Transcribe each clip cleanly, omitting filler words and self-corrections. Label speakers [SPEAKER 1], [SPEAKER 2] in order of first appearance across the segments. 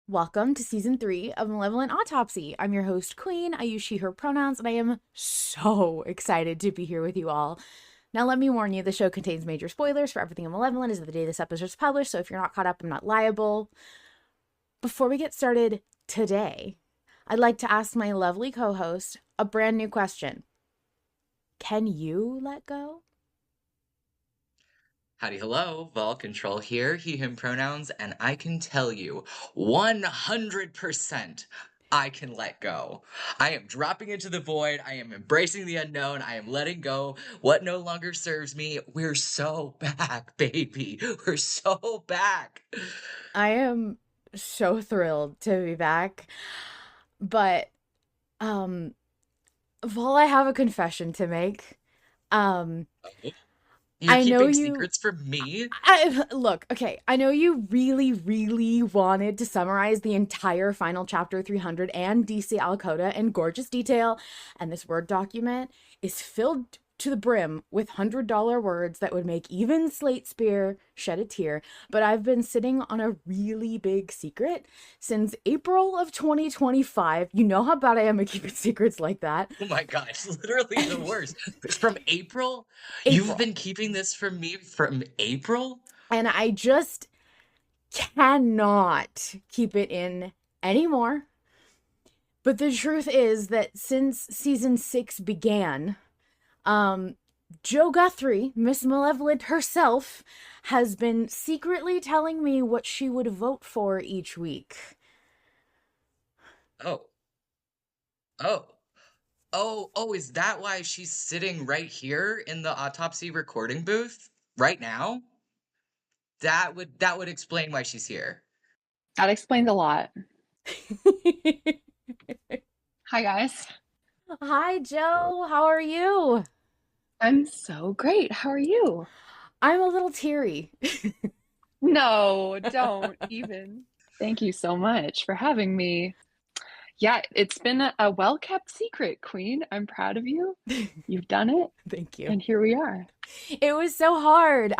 [SPEAKER 1] Welcome to season 3 of Malevolent Autopsy. I'm your host, Queen. I use she, her pronouns, and I am so excited to be here with you all. Now, let me warn you, the show contains major spoilers for everything in Malevolent as of the day this episode is published, so if you're not caught up, I'm not liable. Before we get started today, I'd like to ask my lovely co-host a brand new question. Can you let go?
[SPEAKER 2] Howdy, hello, Vol Control here, he, him pronouns, and I can tell you 100% I can let go. I am dropping into the void, I am embracing the unknown, I am letting go what no longer serves me. We're so back, baby. We're so back.
[SPEAKER 1] I am so thrilled to be back, but, Vol, I have a confession to make.
[SPEAKER 2] You're
[SPEAKER 1] I know
[SPEAKER 2] keeping
[SPEAKER 1] you.
[SPEAKER 2] secrets from me?
[SPEAKER 1] Look, okay, I know you really, really wanted to summarize the entire final chapter 300 and DC al Coda in gorgeous detail, and this Word document is filled to the brim with $100 words that would make even Slate Spear shed a tear, but I've been sitting on a really big secret since April of 2025. You know how bad I am at keeping secrets like that.
[SPEAKER 2] Oh my god, it's literally the worst. From April?
[SPEAKER 1] April.
[SPEAKER 2] You've been keeping this from me from April?
[SPEAKER 1] And I just cannot keep it in anymore. But the truth is that since season 6 began, Jo Guthrie, Miss Malevolent herself, has been secretly telling me what she would vote for each week.
[SPEAKER 2] Oh, is that why she's sitting right here in the autopsy recording booth right now? That would explain why she's here.
[SPEAKER 3] That explains a lot. Hi, guys.
[SPEAKER 1] Hi, Jo. How are you?
[SPEAKER 3] I'm so great. How are you?
[SPEAKER 1] I'm a little teary.
[SPEAKER 3] No, don't even. Thank you so much for having me. Yeah, it's been a well-kept secret, Queen. I'm proud of you. You've done it.
[SPEAKER 1] Thank you.
[SPEAKER 3] And here we are.
[SPEAKER 1] It was so hard.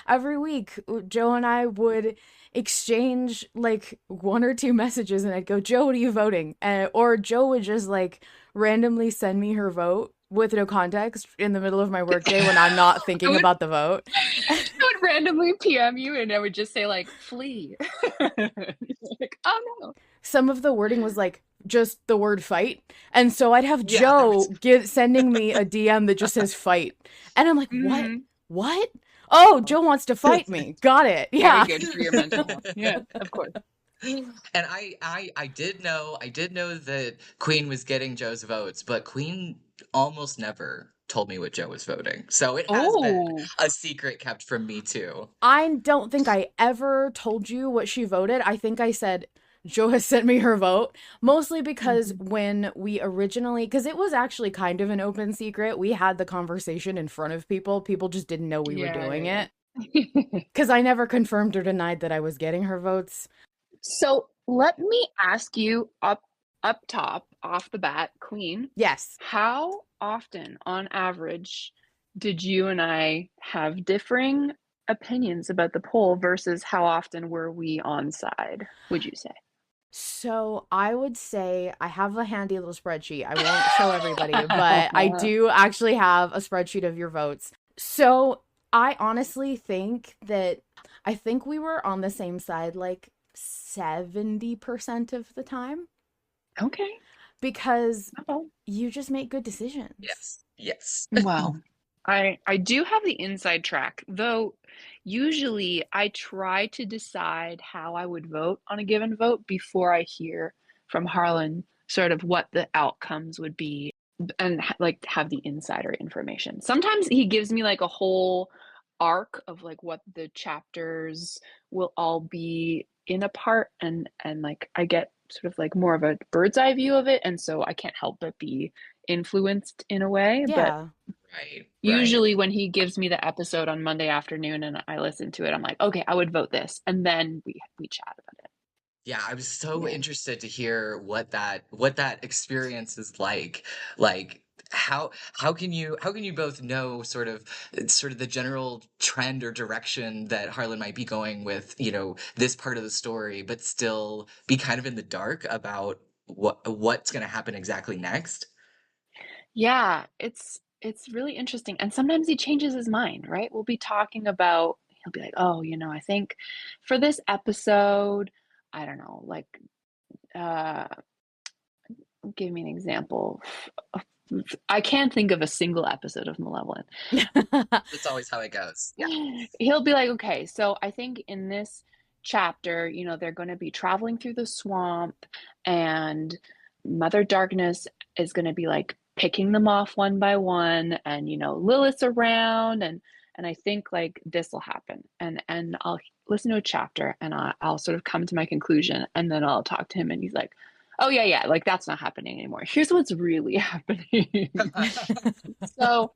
[SPEAKER 1] Every week, Jo and I would exchange like 1 or 2 messages, and I'd go, Jo, what are you voting? Or Jo would just like randomly send me her vote with no context in the middle of my workday when I'm not thinking about the vote.
[SPEAKER 3] I would randomly PM you, and I would just say like, flee. Like, oh no.
[SPEAKER 1] Some of the wording was like just the word fight, and so I'd have Jo sending me a DM that just says fight, and I'm like, what? Oh, Jo wants to fight me. Got it. Yeah.
[SPEAKER 3] Very good for your mental health. Yeah, of course.
[SPEAKER 2] And I did know that Queen was getting Jo's votes, but Queen almost never told me what Jo was voting. So it has been a secret kept from me too.
[SPEAKER 1] I don't think I ever told you what she voted. I think I said Jo has sent me her vote, mostly because when we originally, because it was actually kind of an open secret, we had the conversation in front of people. People just didn't know we were doing it. Because I never confirmed or denied that I was getting her votes.
[SPEAKER 3] So let me ask you up top, off the bat, Queen.
[SPEAKER 1] Yes.
[SPEAKER 3] How often, on average, did you and I have differing opinions about the poll versus how often were we on side, would you say?
[SPEAKER 1] So I would say I have a handy little spreadsheet. I won't show everybody, but I do actually have a spreadsheet of your votes. So I honestly think we were on the same side like 70% of the time.
[SPEAKER 3] Okay.
[SPEAKER 1] Because you just make good decisions.
[SPEAKER 2] Yes.
[SPEAKER 3] Well, I do have the inside track, though usually I try to decide how I would vote on a given vote before I hear from Harlan sort of what the outcomes would be and like have the insider information. Sometimes he gives me like a whole arc of like what the chapters will all be in a part, and like I get sort of like more of a bird's eye view of it, and so I can't help but be influenced in a way.
[SPEAKER 1] Yeah.
[SPEAKER 3] But
[SPEAKER 2] Right.
[SPEAKER 3] usually when he gives me the episode on Monday afternoon and I listen to it, I'm like, okay, I would vote this, and then we chat about it.
[SPEAKER 2] Yeah, I was so
[SPEAKER 3] Yeah.
[SPEAKER 2] interested to hear what that experience is like. Like how can you both know sort of the general trend or direction that Harlan might be going with, this part of the story, but still be kind of in the dark about what's going to happen exactly next?
[SPEAKER 3] Yeah, it's really interesting, and sometimes he changes his mind, right? We'll be talking about he'll be like, "Oh, I think for this episode, I don't know, like, uh, give me an example." I can't think of a single episode of Malevolent.
[SPEAKER 2] That's always how it goes. Yeah.
[SPEAKER 3] He'll be like, "Okay, so I think in this chapter, they're gonna be traveling through the swamp, and Mother Darkness is gonna be, like, picking them off one by one, and, Lilith's around, and I think, like, this will happen." And I'll listen to a chapter, and I'll sort of come to my conclusion, and then I'll talk to him, and he's like, "Oh, yeah, yeah, like, that's not happening anymore. Here's what's really happening." So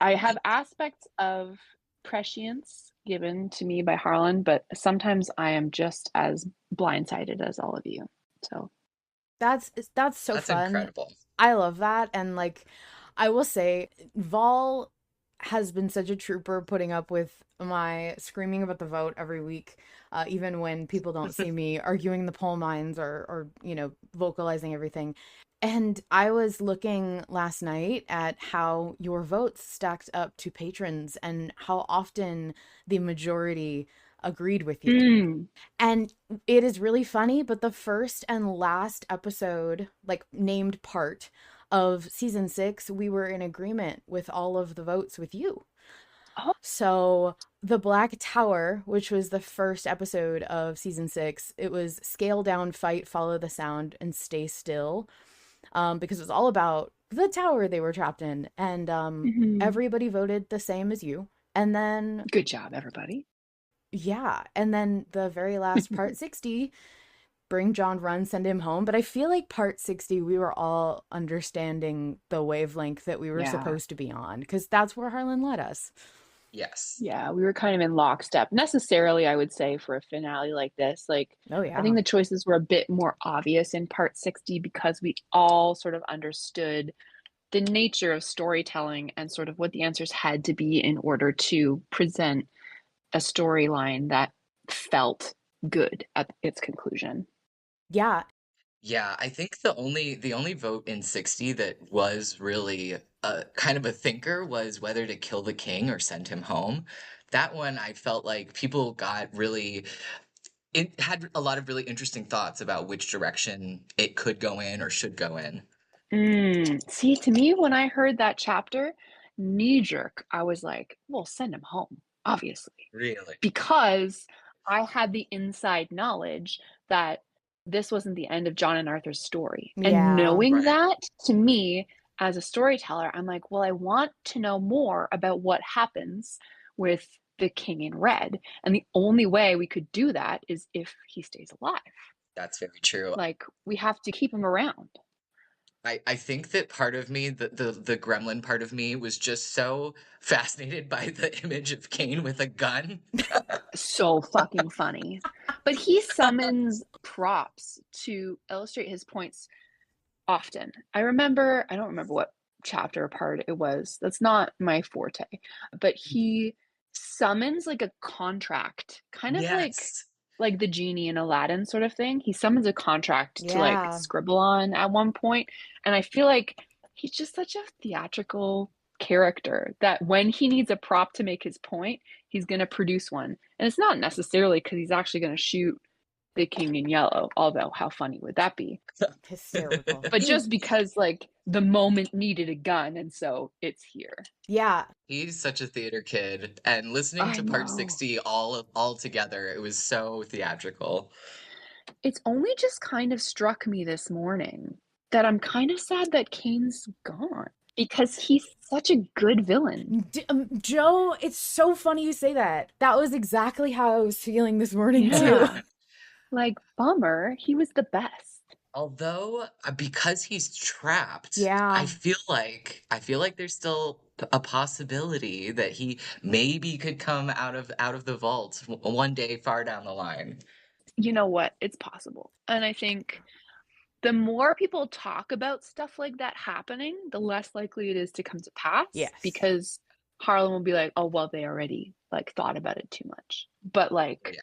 [SPEAKER 3] I have aspects of prescience given to me by Harlan, but sometimes I am just as blindsided as all of you. So
[SPEAKER 1] That's so
[SPEAKER 2] That's
[SPEAKER 1] fun.
[SPEAKER 2] incredible.
[SPEAKER 1] I love that. And like, I will say, Vol has been such a trooper putting up with my screaming about the vote every week, even when people don't see me arguing the poll minds or vocalizing everything. And I was looking last night at how your votes stacked up to patrons and how often the majority agreed with you.
[SPEAKER 3] mm,
[SPEAKER 1] And it is really funny, but the first and last episode, like named part of season 6, we were in agreement with all of the votes with you.
[SPEAKER 3] oh
[SPEAKER 1] So the Black Tower, which was the first episode of season 6, it was scale down, fight, follow the sound, and stay still. Because it was all about the tower they were trapped in. And
[SPEAKER 3] mhm.
[SPEAKER 1] everybody voted the same as you. And then
[SPEAKER 3] Good job, everybody.
[SPEAKER 1] yeah, and then the very last part 60, bring John Run, send him home. But I feel like part 60, we were all understanding the wavelength that we were
[SPEAKER 3] Yeah.
[SPEAKER 1] supposed to be on because that's where Harlan led us.
[SPEAKER 2] Yes.
[SPEAKER 3] Yeah, we were kind of in lockstep. Necessarily, I would say, for a finale like this. Like,
[SPEAKER 1] Oh,
[SPEAKER 3] I think
[SPEAKER 1] yeah.
[SPEAKER 3] the choices were a bit more obvious in part 60 because we all sort of understood the nature of storytelling and sort of what the answers had to be in order to present a storyline that felt good at its conclusion.
[SPEAKER 1] Yeah.
[SPEAKER 2] Yeah, I think the only vote in 60 that was really kind of a thinker was whether to kill the king or send him home. That one I felt like people got really it had a lot of really interesting thoughts about which direction it could go in or should go in.
[SPEAKER 3] See, to me, when I heard that chapter, knee jerk, I was like, well, send him home, obviously,
[SPEAKER 2] Really?
[SPEAKER 3] because I had the inside knowledge that this wasn't the end of John and Arthur's story. And
[SPEAKER 1] Yeah.
[SPEAKER 3] knowing
[SPEAKER 2] Right.
[SPEAKER 3] that, to me, as a storyteller, I'm like, well, I want to know more about what happens with the king in red. And the only way we could do that is if he stays alive.
[SPEAKER 2] That's very true.
[SPEAKER 3] Like, we have to keep him around.
[SPEAKER 2] I think that part of me, the gremlin part of me, was just so fascinated by the image of Cain with a gun.
[SPEAKER 3] So fucking funny. But he summons props to illustrate his points often. I don't remember what chapter or part it was. That's not my forte. But he summons like a contract, kind of
[SPEAKER 2] Yes.
[SPEAKER 3] like the genie in Aladdin sort of thing. He summons a contract to like
[SPEAKER 1] Yeah.
[SPEAKER 3] scribble on at one point, and I feel like he's just such a theatrical character that when he needs a prop to make his point, he's going to produce one. And it's not necessarily because he's actually going to shoot the king in yellow, although how funny would that be?
[SPEAKER 1] Hysterical.
[SPEAKER 3] But just because like the moment needed a gun, and so it's here.
[SPEAKER 1] Yeah.
[SPEAKER 2] He's such a theater kid, and listening
[SPEAKER 3] I
[SPEAKER 2] to part
[SPEAKER 3] know.
[SPEAKER 2] 60 all together, it was so theatrical.
[SPEAKER 3] It's only just kind of struck me this morning that I'm kind of sad that Kane's gone because he's such a good villain.
[SPEAKER 1] Joe, it's so funny you say that. That was exactly how I was feeling this morning, too.
[SPEAKER 3] Yeah. Like, bummer. He was the best.
[SPEAKER 2] Although, because he's trapped, I
[SPEAKER 1] Yeah.
[SPEAKER 2] feel like I feel like there's still a possibility that he maybe could come out of the vault one day far down the line.
[SPEAKER 3] you know what? It's possible. And I think the more people talk about stuff like that happening, the less likely it is to come to pass,
[SPEAKER 1] Yes.
[SPEAKER 3] because Harlan will be like, oh, well, they already like thought about it too much. But like,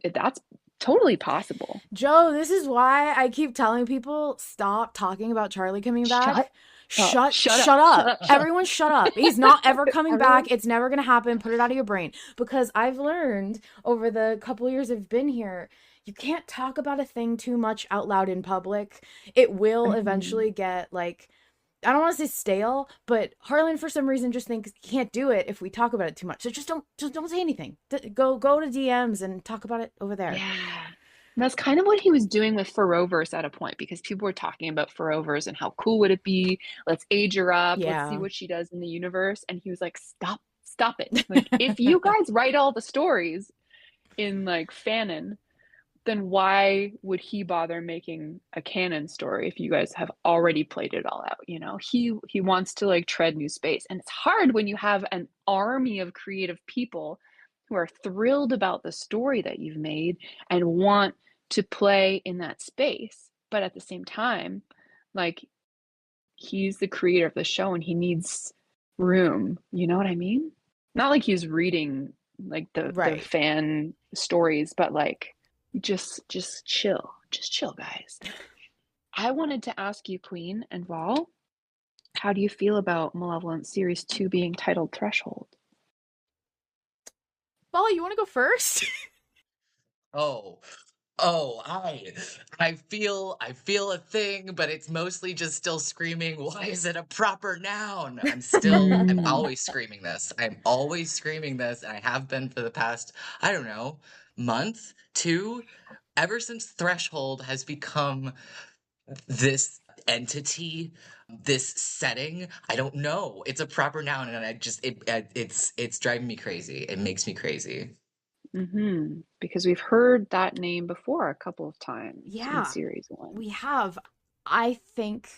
[SPEAKER 2] Yeah.
[SPEAKER 3] that's totally possible.
[SPEAKER 1] Jo, this is why I keep telling people stop talking about Charlie coming back.
[SPEAKER 3] Shut up.
[SPEAKER 1] Shut up. Everyone shut up. He's not ever coming back. It's never going to happen. Put it out of your brain. Because I've learned over the couple years I've been here, you can't talk about a thing too much out loud in public. It will eventually get like, I don't want to say stale, but Harlan for some reason just thinks he can't do it if we talk about it too much. So just don't say anything. Go to DMs and talk about it over there.
[SPEAKER 3] Yeah. That's kind of what he was doing with Forovers at a point, because people were talking about Forovers and how cool would it be? Let's age her up.
[SPEAKER 1] Yeah.
[SPEAKER 3] Let's see what she does in the universe. And he was like, stop it. Like, if you guys write all the stories in like fanon, then why would he bother making a canon story if you guys have already played it all out? You know, he wants to like tread new space. And it's hard when you have an army of creative people who are thrilled about the story that you've made and want to play in that space. But at the same time, like, he's the creator of the show and he needs room. You know what I mean? Not like he's reading like the fan stories, but like, just chill. Just chill, guys. I wanted to ask you, Queen and Val, how do you feel about Malevolent Series 2 being titled Threshold?
[SPEAKER 1] Val, you want to go first?
[SPEAKER 2] I feel a thing, but it's mostly just still screaming, why is it a proper noun? I'm always screaming this. I'm always screaming this, and I have been for the past, I don't know, month, two, ever since Threshold has become this entity, this setting. I don't know. It's a proper noun, and it's driving me crazy. It makes me crazy.
[SPEAKER 3] Because we've heard that name before a couple of times in
[SPEAKER 1] Yeah,
[SPEAKER 3] series 1.
[SPEAKER 1] we have. I think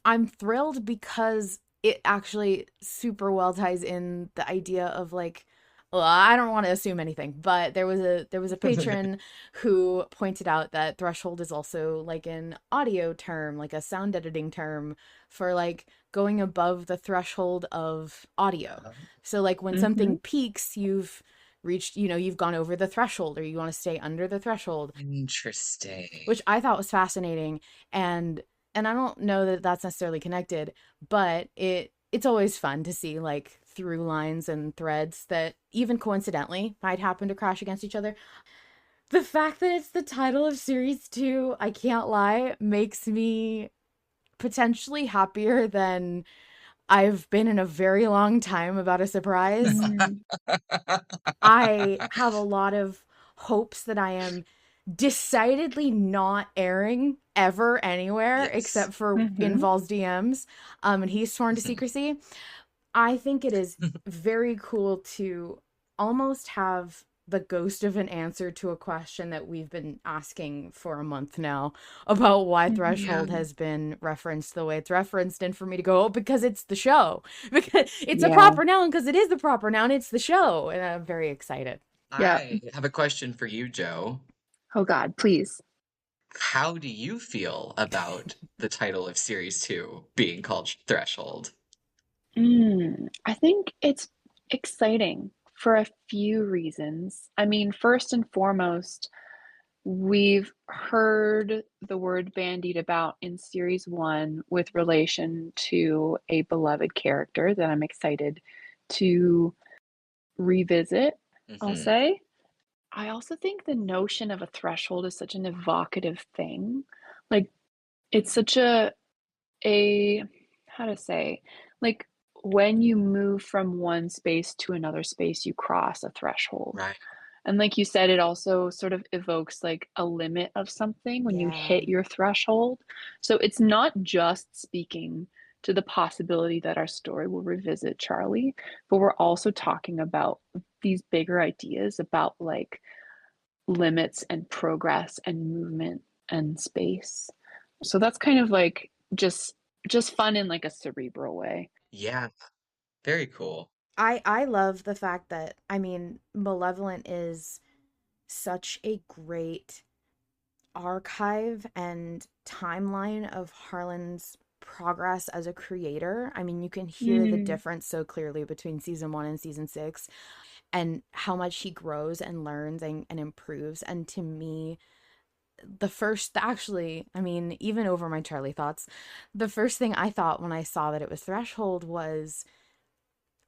[SPEAKER 1] I'm thrilled because it actually super well ties in the idea of like, well, I don't want to assume anything, but there was a patron who pointed out that threshold is also like an audio term, like a sound editing term for like going above the threshold of audio. So like when something peaks, you've reached, you've gone over the threshold, or you want to stay under the threshold.
[SPEAKER 2] Interesting.
[SPEAKER 1] Which I thought was fascinating. And I don't know that that's necessarily connected, but it's always fun to see like through lines and threads that even coincidentally might happen to crash against each other. The fact that it's the title of series 2, I can't lie, makes me potentially happier than I've been in a very long time about a surprise. I have a lot of hopes that I am decidedly not airing ever anywhere except for in Val's DMs. And he's sworn to secrecy. I think it is very cool to almost have the ghost of an answer to a question that we've been asking for a month now about why Threshold has been referenced the way it's referenced, and for me to go, oh, because it's the show. Because it's a proper noun, because it is the proper noun, it's the show. And I'm very excited.
[SPEAKER 2] I have a question for you, Jo.
[SPEAKER 3] Oh God, please.
[SPEAKER 2] How do you feel about the title of Series 2 being called Threshold?
[SPEAKER 3] I think it's exciting for a few reasons. I mean, first and foremost, we've heard the word bandied about in Series 1 with relation to a beloved character that I'm excited to revisit, I'll say. I also think the notion of a threshold is such an evocative thing. Like, it's such a how to say, like, when you move from one space to another space, you cross a threshold.
[SPEAKER 2] Right.
[SPEAKER 3] And like you said, it also sort of evokes like a limit of something when you hit your threshold. So it's not just speaking to the possibility that our story will revisit Charlie, but we're also talking about these bigger ideas about like limits and progress and movement and space. So that's kind of like just fun in like a cerebral way.
[SPEAKER 2] Yeah. Very cool.
[SPEAKER 1] I love the fact that, I mean, Malevolent is such a great archive and timeline of Harlan's progress as a creator. I mean, you can hear the difference so clearly between season 1 and season 6, and how much he grows and learns and improves. And to me, the first, actually, I mean, even over my Charlie thoughts, the first thing I thought when I saw that it was Threshold was,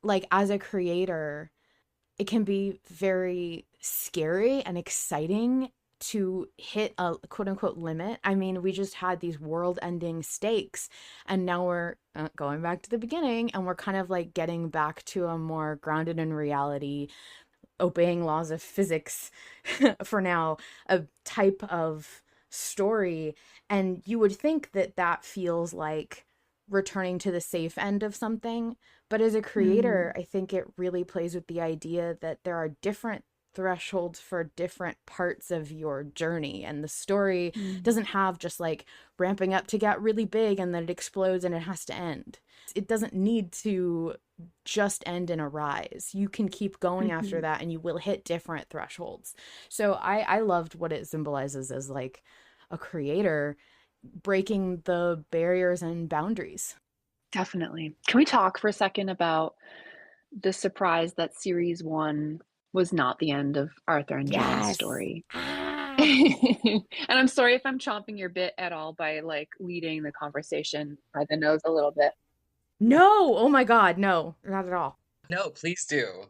[SPEAKER 1] like, as a creator, it can be very scary and exciting to hit a quote unquote limit. I mean, we just had these world ending stakes, and now we're going back to the beginning, and we're kind of like getting back to a more grounded in reality, obeying laws of physics for now, a type of story. And you would think that that feels like returning to the safe end of something. But as a creator, I think it really plays with the idea that there are different thresholds for different parts of your journey. And the story doesn't have just like ramping up to get really big and then it explodes and it has to end. It doesn't need to just end in a rise. You can keep going after that and you will hit different thresholds. So I loved what it symbolizes as like a creator breaking the barriers and boundaries.
[SPEAKER 3] Definitely. Can we talk for a second about the surprise that series 1 was not the end of Arthur and John's story? And I'm sorry if I'm chomping your bit at all by like leading the conversation by the nose a little bit.
[SPEAKER 1] No, oh my God, no, not at all.
[SPEAKER 2] No, please do.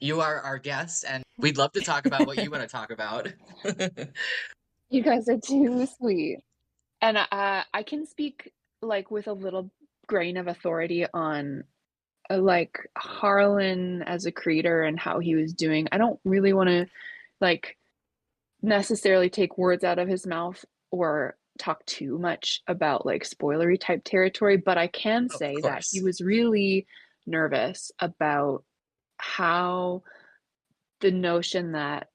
[SPEAKER 2] You are our guest, and we'd love to talk about what you want to talk about.
[SPEAKER 3] You guys are too sweet. And I can speak like with a little grain of authority on like Harlan as a creator and how he was doing. I don't really want to like necessarily take words out of his mouth or talk too much about like spoilery type territory, but I can say that he was really nervous about how the notion that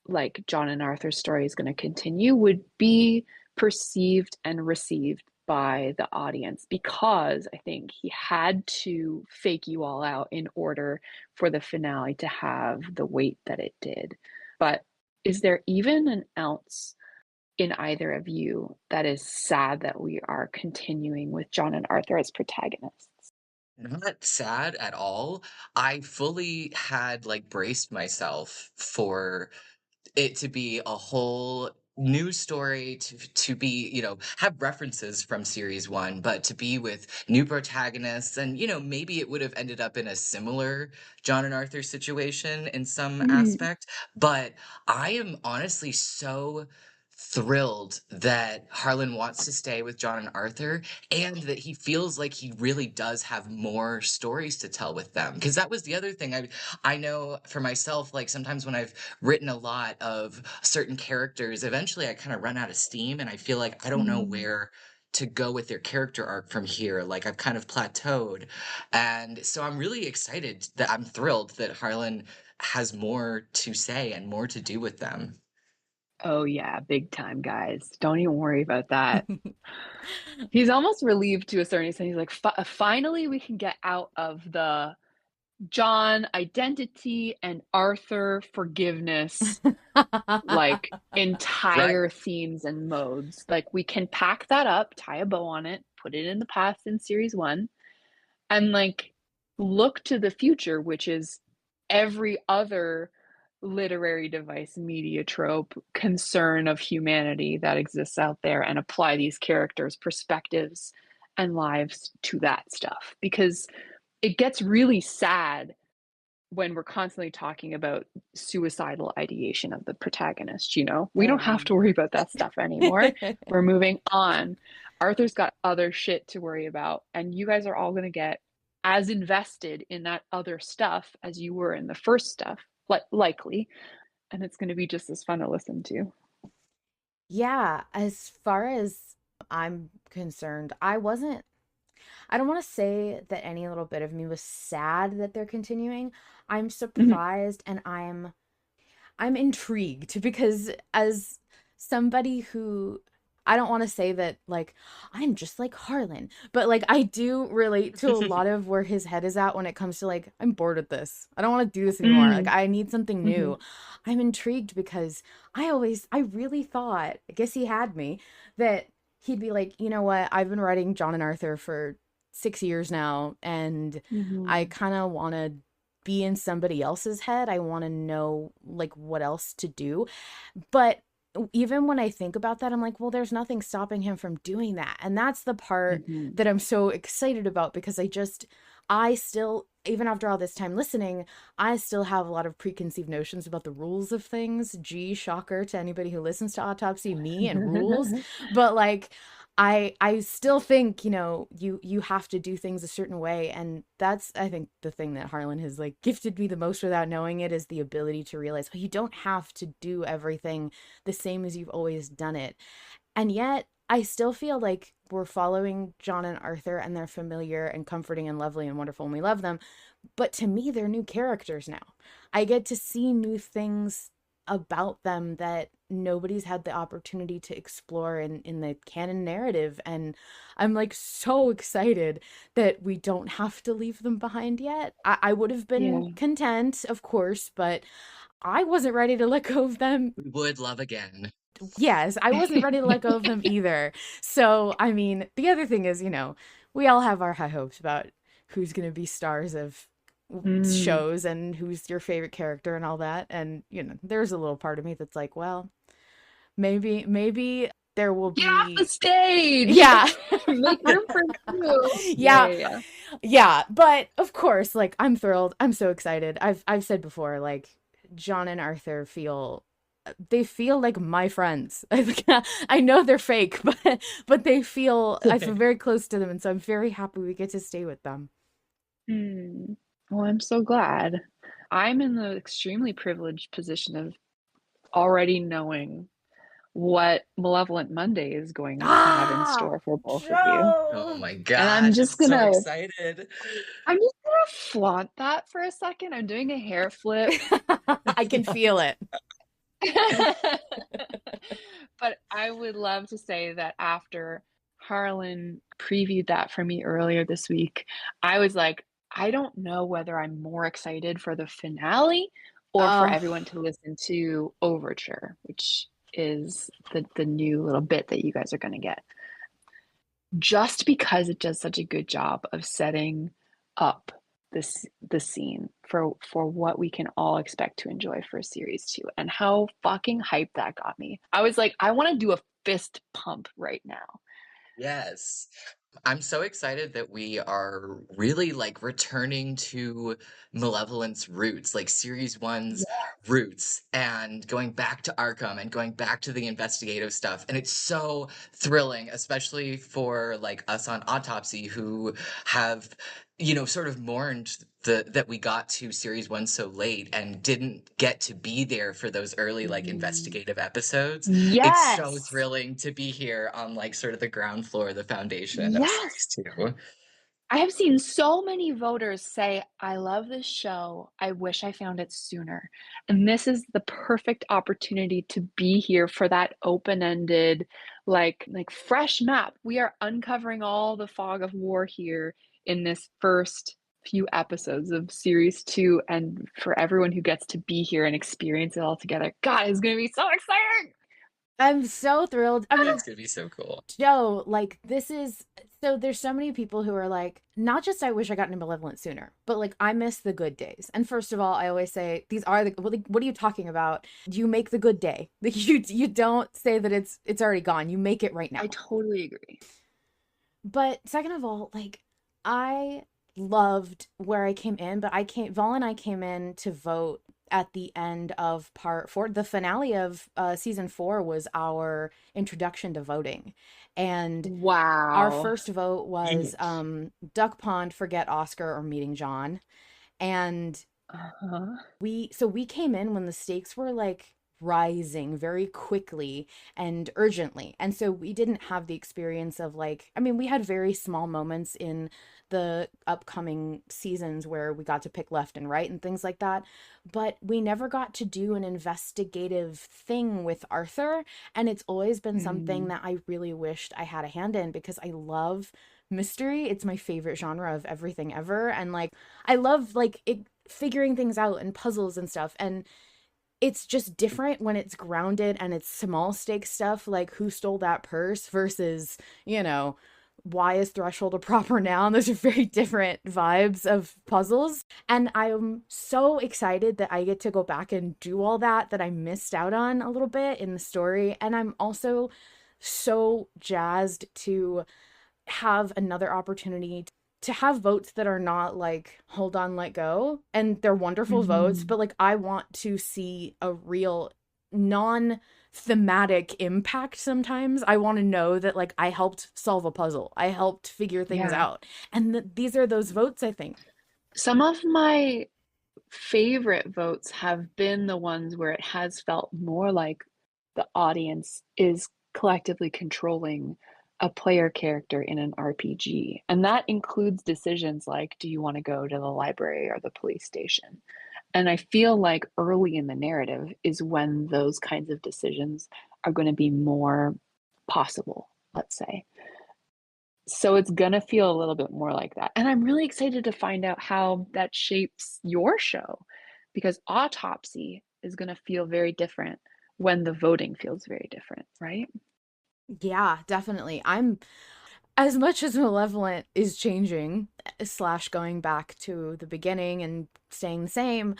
[SPEAKER 3] like John and Arthur's story is going to continue would be perceived and received by the audience, because I think he had to fake you all out in order for the finale to have the weight that it did. But is there even an ounce in either of you that is sad that we are continuing with John and Arthur as protagonists?
[SPEAKER 2] Not sad at all. I fully had like braced myself for it to be a whole new story, to be, have references from series 1, but to be with new protagonists. And maybe it would have ended up in a similar John and Arthur situation in some aspect, but I am honestly so thrilled that Harlan wants to stay with John and Arthur, and that he feels like he really does have more stories to tell with them. Because that was the other thing I know for myself, like sometimes when I've written a lot of certain characters, eventually I kind of run out of steam, and I feel like I don't know where to go with their character arc from here. Like I've kind of plateaued. And so I'm really excited, that I'm thrilled that Harlan has more to say and more to do with them.
[SPEAKER 3] Oh yeah, big time, guys. Don't even worry about that. He's almost relieved to a certain extent. He's like, finally we can get out of the John identity and Arthur forgiveness like entire
[SPEAKER 2] Right.
[SPEAKER 3] themes and modes. Like we can pack that up, tie a bow on it, put it in the past in series 1, and like look to the future, which is every other literary device, media trope, concern of humanity that exists out there, and apply these characters' perspectives and lives to that stuff. Because it gets really sad when we're constantly talking about suicidal ideation of the protagonist. We don't have to worry about that stuff anymore. We're moving on. Arthur's got other shit to worry about, and you guys are all going to get as invested in that other stuff as you were in the first stuff, likely, and it's going to be just as fun to listen to.
[SPEAKER 1] Yeah, as far as I'm concerned, I don't want to say that any little bit of me was sad that they're continuing. I'm surprised and I'm intrigued, because as somebody who I don't want to say that like I'm just like Harlan, but like I do relate to a lot of where his head is at when it comes to like, I'm bored of this. I don't want to do this anymore. Like I need something new. I'm intrigued because I really thought, I guess he had me, that he'd be like, you know what, I've been writing John and Arthur for 6 years now, and I kind of want to be in somebody else's head. I want to know like what else to do. But even when I think about that, I'm like, well, there's nothing stopping him from doing that. And that's the part that I'm so excited about, because I still, even after all this time listening, I still have a lot of preconceived notions about the rules of things. Gee, shocker to anybody who listens to Autopsy, me and rules. But like, I still think, you have to do things a certain way. And that's, I think, the thing that Harlan has like gifted me the most without knowing it, is the ability to realize, oh, you don't have to do everything the same as you've always done it. And yet I still feel like we're following John and Arthur, and they're familiar and comforting and lovely and wonderful, and we love them. But to me, they're new characters now. I get to see new things about them that nobody's had the opportunity to explore in the canon narrative. And I'm like so excited that we don't have to leave them behind yet. I would have been content, of course, but I wasn't ready to let go of them.
[SPEAKER 2] We would love again.
[SPEAKER 1] Yes, I wasn't ready to let go of them either. So, I mean, the other thing is, we all have our high hopes about who's going to be stars of shows and who's your favorite character and all that. And, there's a little part of me that's like, well, maybe there will be...
[SPEAKER 3] Get off the stage!
[SPEAKER 1] Yeah.
[SPEAKER 3] Make room for you.
[SPEAKER 1] Yeah. But, of course, like, I'm thrilled. I'm so excited. I've said before, like, John and Arthur feel like my friends. I know they're fake, but I feel very close to them, and so I'm very happy we get to stay with them.
[SPEAKER 3] Well, I'm so glad. I'm in the extremely privileged position of already knowing what Malevolent Monday is going to have in store for both of you.
[SPEAKER 2] Oh my god! And
[SPEAKER 3] I'm just gonna
[SPEAKER 2] so excited.
[SPEAKER 3] I'm just gonna flaunt that for a second. I'm doing a hair flip.
[SPEAKER 1] I can feel it.
[SPEAKER 3] But I would love to say that after Harlan previewed that for me earlier this week, I was like, I don't know whether I'm more excited for the finale or for everyone to listen to Overture, which is the new little bit that you guys are going to get. Just because it does such a good job of setting up the scene for what we can all expect to enjoy for series 2, and how fucking hyped that got me. I was like, I want to do a fist pump right now.
[SPEAKER 2] Yes. I'm so excited that we are really like returning to Malevolent's roots, like series 1's roots, and going back to Arkham and going back to the investigative stuff. And it's so thrilling, especially for like us on Autopsy, who have, sort of mourned that we got to series 1 so late and didn't get to be there for those early like investigative episodes.
[SPEAKER 3] Yes.
[SPEAKER 2] It's so thrilling to be here on like sort of the ground floor, the foundation of series 2.
[SPEAKER 3] I have seen so many voters say, I love this show. I wish I found it sooner. And this is the perfect opportunity to be here for that open-ended, like fresh map. We are uncovering all the fog of war here in this first few episodes of series 2, and for everyone who gets to be here and experience it all together. God, it's going to be so exciting.
[SPEAKER 1] I'm so thrilled. I mean,
[SPEAKER 2] it's gonna be so cool.
[SPEAKER 1] Jo, like, there's so many people who are like, not just I wish I got into Malevolent sooner, but like I miss the good days. And first of all, I always say these are what are you talking about? You make the good day. Like you don't say that it's already gone. You make it right now.
[SPEAKER 3] I totally agree.
[SPEAKER 1] But second of all, like, I loved where I came in, but Vol and I came in to vote at the end of part 4. The finale of season 4 was our introduction to voting. And our first vote was Duck Pond, Forget Oscar, or Meeting John. And we came in when the stakes were like rising very quickly and urgently. And so we didn't have the experience of like, I mean, we had very small moments in the upcoming seasons where we got to pick left and right and things like that, but we never got to do an investigative thing with Arthur. And it's always been something that I really wished I had a hand in, because I love mystery. It's my favorite genre of everything ever. And like, I love like figuring things out and puzzles and stuff. And it's just different when it's grounded and it's small stake stuff like who stole that purse versus, you know, why is threshold a proper noun? Those are very different vibes of puzzles. And I'm so excited that I get to go back and do all that I missed out on a little bit in the story. And I'm also so jazzed to have another opportunity to have votes that are not like hold on, let go, and they're wonderful votes, but like I want to see a real non-thematic impact. Sometimes I want to know that like I helped solve a puzzle, I helped figure things out, and these are those votes. I think
[SPEAKER 3] some of my favorite votes have been the ones where it has felt more like the audience is collectively controlling a player character in an RPG. And that includes decisions like, do you want to go to the library or the police station? And I feel like early in the narrative is when those kinds of decisions are going to be more possible, let's say. So it's going to feel a little bit more like that. And I'm really excited to find out how that shapes your show, because Autopsy is going to feel very different when the voting feels very different, right?
[SPEAKER 1] Yeah, definitely. I'm, as much as Malevolent is changing slash going back to the beginning and staying the same,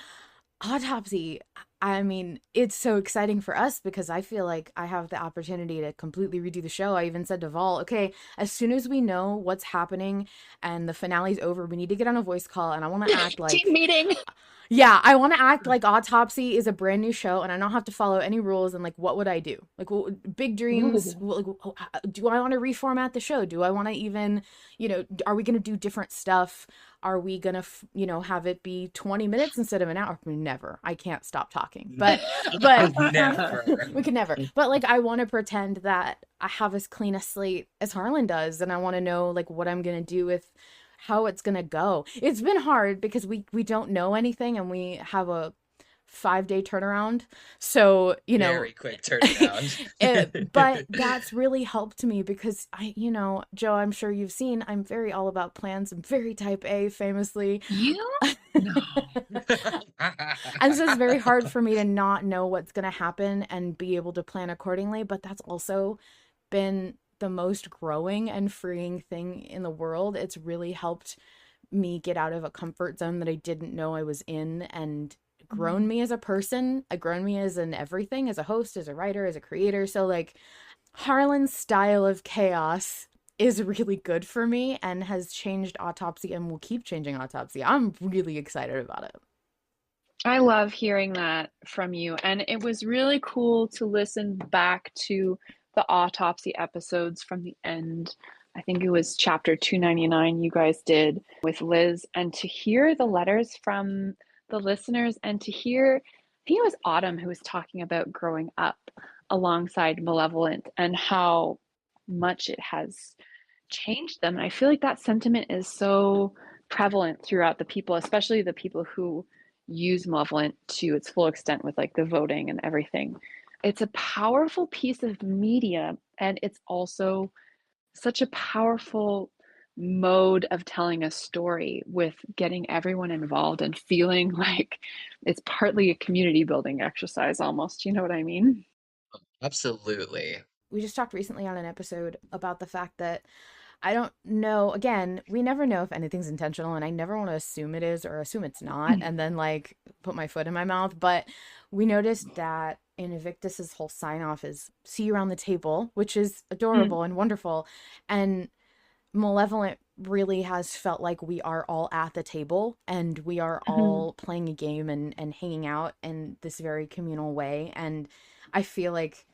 [SPEAKER 1] Autopsy, I mean, it's so exciting for us because I feel like I have the opportunity to completely redo the show. I even said to Vol, okay, as soon as we know what's happening and the finale's over, we need to get on a voice call, and I want to act like
[SPEAKER 3] team meeting.
[SPEAKER 1] Yeah, I want to act like Autopsy is a brand new show and I don't have to follow any rules, and like what would I do? Like big dreams, like, do I want to reformat the show? Do I want to even, you know, are we going to do different stuff? Are we going to, you know, have it be 20 minutes instead of an hour? I mean, never. I can't stop talking. But
[SPEAKER 2] never.
[SPEAKER 1] We could never. But like I want to pretend that I have as clean a slate as Harlan does, and I want to know like what I'm going to do with how it's gonna go. It's been hard because we don't know anything and we have a 5-day turnaround, so you know,
[SPEAKER 2] very quick turnaround.
[SPEAKER 1] but that's really helped me because you know, Jo, I'm sure you've seen I'm very all about plans. I'm very type A, famously.
[SPEAKER 3] You no.
[SPEAKER 1] And so it's very hard for me to not know what's gonna happen and be able to plan accordingly, but that's also been the most growing and freeing thing in the world. It's really helped me get out of a comfort zone that I didn't know I was in, and grown me as a person, grown me as an everything, as a host, as a writer, as a creator. So like Harlan's style of chaos is really good for me and has changed Autopsy and will keep changing Autopsy. I'm really excited about it.
[SPEAKER 3] I love hearing that from you. And it was really cool to listen back to the Autopsy episodes from the end. I think it was chapter 299 you guys did with Liz, and to hear the letters from the listeners, and to hear, I think it was Autumn who was talking about growing up alongside Malevolent and how much it has changed them. And I feel like that sentiment is so prevalent throughout the people, especially the people who use Malevolent to its full extent with like the voting and everything. It's a powerful piece of media, and it's also such a powerful mode of telling a story with getting everyone involved and feeling like it's partly a community building exercise almost. You know what I mean?
[SPEAKER 2] Absolutely.
[SPEAKER 1] We just talked recently on an episode about the fact that I don't know, again, we never know if anything's intentional, and I never want to assume it is or assume it's not and then like put my foot in my mouth. But we noticed that in Evictus's whole sign off is see you around the table, which is adorable and wonderful. And Malevolent really has felt like we are all at the table and we are all playing a game and hanging out in this very communal way. And I feel like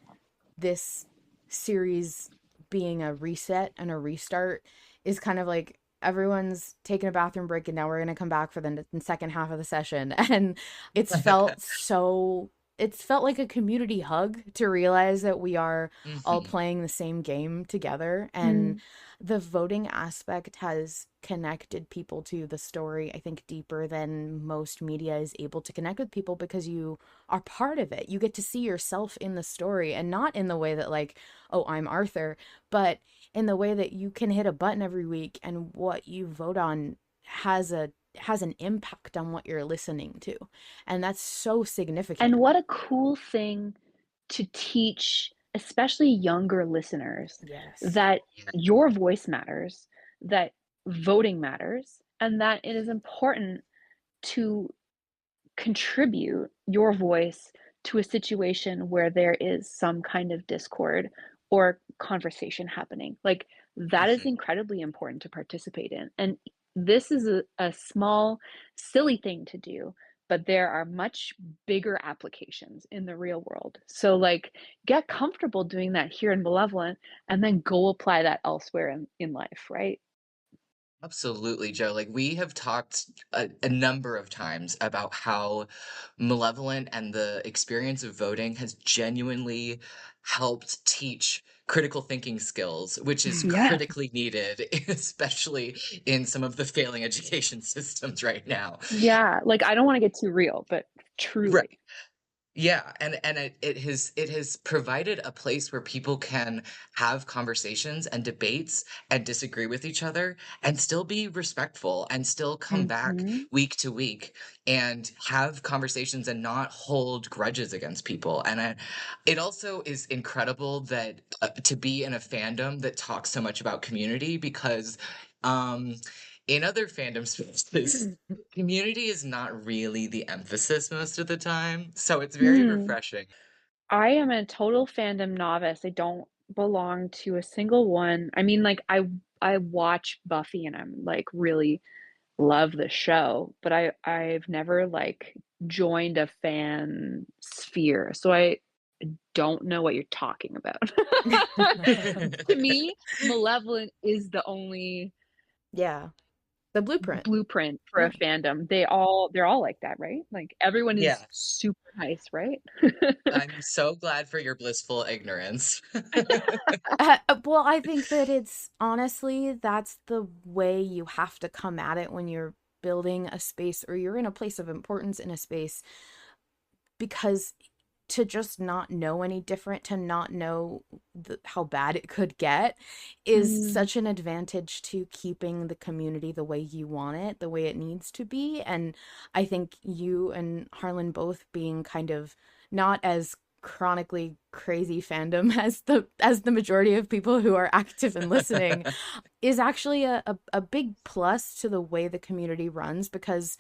[SPEAKER 1] this series being a reset and a restart is kind of like everyone's taking a bathroom break and now we're going to come back for the second half of the session. And it's felt so it's felt like a community hug to realize that we are all
[SPEAKER 2] Hmm.
[SPEAKER 1] playing the same game together. And
[SPEAKER 3] Mm.
[SPEAKER 1] the voting aspect has connected people to the story, I think, deeper than most media is able to connect with people, because you are part of it. You get to see yourself in the story, and not in the way that, like, oh, I'm Arthur, but in the way that you can hit a button every week and what you vote on has an impact on what you're listening to. And that's so
[SPEAKER 3] And
[SPEAKER 1] significant.
[SPEAKER 3] what a cool thing to teach, especially younger listeners,
[SPEAKER 1] Yes.
[SPEAKER 3] that
[SPEAKER 2] Yeah.
[SPEAKER 3] your voice matters, that voting matters, and that it is important to contribute your voice to a situation where there is some kind of discord or conversation happening. Like, that is
[SPEAKER 2] Hmm.
[SPEAKER 3] incredibly important to participate in. And this is a small, silly thing to do, but there are much bigger applications in the real world. So, like, get comfortable doing that here in Malevolent and then go apply that elsewhere in life, right?
[SPEAKER 2] Absolutely, Joe. Like we have talked a number of times about how Malevolent and the experience of voting has genuinely helped teach critical thinking skills, which is
[SPEAKER 3] Yes.
[SPEAKER 2] critically needed, especially in some of the failing education systems right now.
[SPEAKER 3] Yeah. Like, I don't want to get too real, but truly.
[SPEAKER 2] Right. Yeah, and it has provided a place where people can have conversations and debates and disagree with each other and still be respectful and still come back
[SPEAKER 3] Hmm.
[SPEAKER 2] week to week and have conversations and not hold grudges against people. And it also is incredible that to be in a fandom that talks so much about community because um in other fandom spaces community is not really the emphasis most of the time, so it's very
[SPEAKER 3] Hmm.
[SPEAKER 2] refreshing.
[SPEAKER 3] I am a total fandom novice. I don't belong to a single one. I mean, like, I watch Buffy and I'm like really love the show, but I've never like joined a fan sphere. So I don't know what you're talking about. To me, Malevolent is the only
[SPEAKER 1] Yeah. The blueprint.
[SPEAKER 3] blueprint for a
[SPEAKER 1] Yeah.
[SPEAKER 3] fandom. They're all like that, right? Like, everyone is
[SPEAKER 2] Yeah,
[SPEAKER 3] super nice, right?
[SPEAKER 2] I'm so glad for your blissful ignorance.
[SPEAKER 1] Well, I think that it's honestly, that's the way you have to come at it when you're building a space or you're in a place of importance in a space, because to just not know any different, to not know how bad it could get, is
[SPEAKER 3] Mm,
[SPEAKER 1] such an advantage to keeping the community the way you want it, the way it needs to be. And I think you and Harlan both being kind of not as chronically crazy fandom as the majority of people who are active and listening is actually a big plus to the way the community runs, because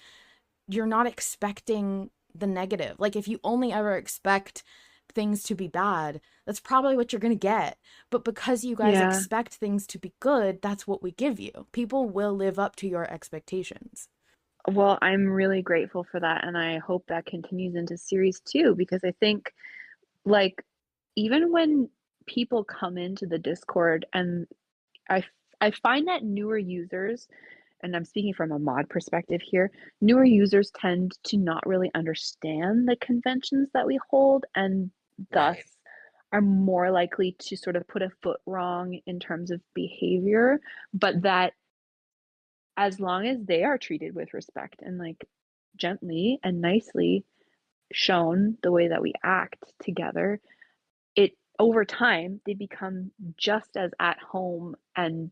[SPEAKER 1] you're not expecting the negative. Like, if you only ever expect things to be bad, that's probably what you're going to get. But because you guys
[SPEAKER 3] yeah.
[SPEAKER 1] expect things to be good, that's what we give you. People will live up to your expectations.
[SPEAKER 3] Well, I'm really grateful for that, and I hope that continues into series 2 because I think, like, even when people come into the Discord and I I find that newer users, and I'm speaking from a mod perspective here, newer users tend to not really understand the conventions that we hold and thus
[SPEAKER 2] Right.
[SPEAKER 3] are more likely to sort of put a foot wrong in terms of behavior, but that as long as they are treated with respect and like gently and nicely shown the way that we act together, it over time they become just as at home and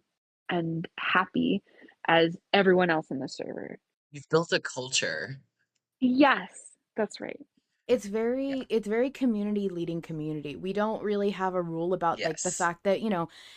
[SPEAKER 3] happy as everyone else in the server.
[SPEAKER 2] You've built a culture.
[SPEAKER 3] Yes, that's right.
[SPEAKER 2] Yeah.
[SPEAKER 1] It's very community leading community. We don't really have a rule about, like, the
[SPEAKER 2] Yes.
[SPEAKER 1] fact that,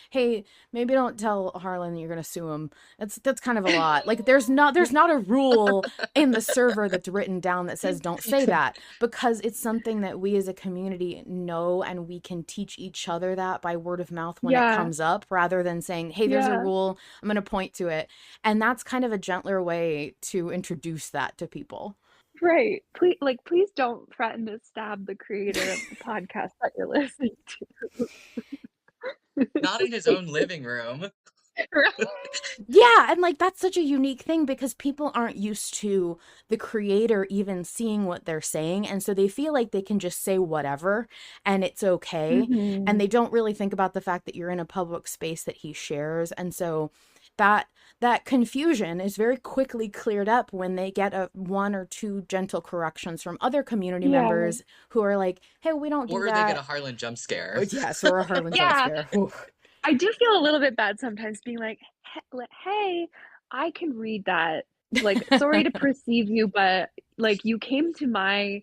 [SPEAKER 1] hey, maybe don't tell Harlan you're gonna sue him. That's kind of a lot. Like, there's not a rule in the server that's written down that says don't say that, because it's something that we as a community know, and we can teach each other that by word of mouth when it
[SPEAKER 3] Yeah,
[SPEAKER 1] comes up, rather than saying, hey, there's a
[SPEAKER 3] yeah,
[SPEAKER 1] rule, I'm gonna point to it. And that's kind of a gentler way to introduce that to people.
[SPEAKER 3] right. Please don't threaten to stab the creator of the podcast that you're listening to.
[SPEAKER 2] Not in his own living room.
[SPEAKER 1] Yeah, and like that's such a unique thing because people aren't used to the creator even seeing what they're saying, and so they feel like they can just say whatever and it's okay, and
[SPEAKER 3] Mhm.
[SPEAKER 1] they don't really think about the fact that you're in a public space that he shares, and so that that confusion is very quickly cleared up when they get a one or two gentle corrections from other community
[SPEAKER 3] Yeah.
[SPEAKER 1] members who are like, "Hey, we don't do
[SPEAKER 2] Or they get a
[SPEAKER 1] that."
[SPEAKER 2] Harlan jump scare.
[SPEAKER 1] Oh, yes, or a Harlan jump
[SPEAKER 3] Yeah.
[SPEAKER 1] scare. Oof.
[SPEAKER 3] I do feel a little bit bad sometimes being like, Hey, I can read that. Like, sorry to perceive you, but like you came to my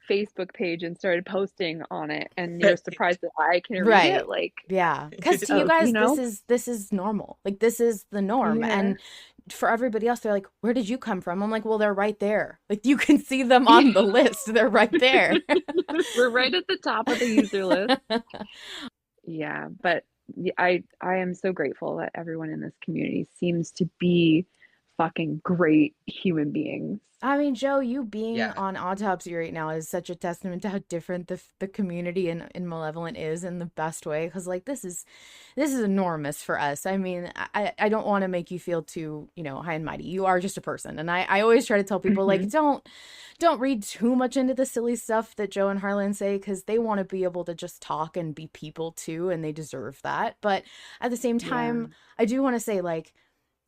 [SPEAKER 3] Facebook page and started posting on it and you're surprised that I can read it.
[SPEAKER 1] Right.
[SPEAKER 3] Like,
[SPEAKER 1] Yeah. Because to you
[SPEAKER 3] oh,
[SPEAKER 1] guys, this is normal. Like this is the norm.
[SPEAKER 3] yeah.
[SPEAKER 1] And for everybody else, they're like, "Where did you come from?" I'm like, "Well, they're right there. Like you can see them on the list. They're right there."
[SPEAKER 3] We're right at the top of the user list. Yeah, but I am so grateful that everyone in this community seems to be fucking great human beings.
[SPEAKER 1] I mean, Joe, you being
[SPEAKER 2] Yeah.
[SPEAKER 1] on Autopsy right now is such a testament to how different the community in Malevolent is in the best way. Because like this is enormous for us. I mean, I don't want to make you feel too high and mighty. You are just a person, and I always try to tell people like
[SPEAKER 3] Hmm.
[SPEAKER 1] don't read too much into the silly stuff that Joe and Harlan say because they want to be able to just talk and be people too, and they deserve that. But at the same
[SPEAKER 3] Yeah.
[SPEAKER 1] time, I do want to say like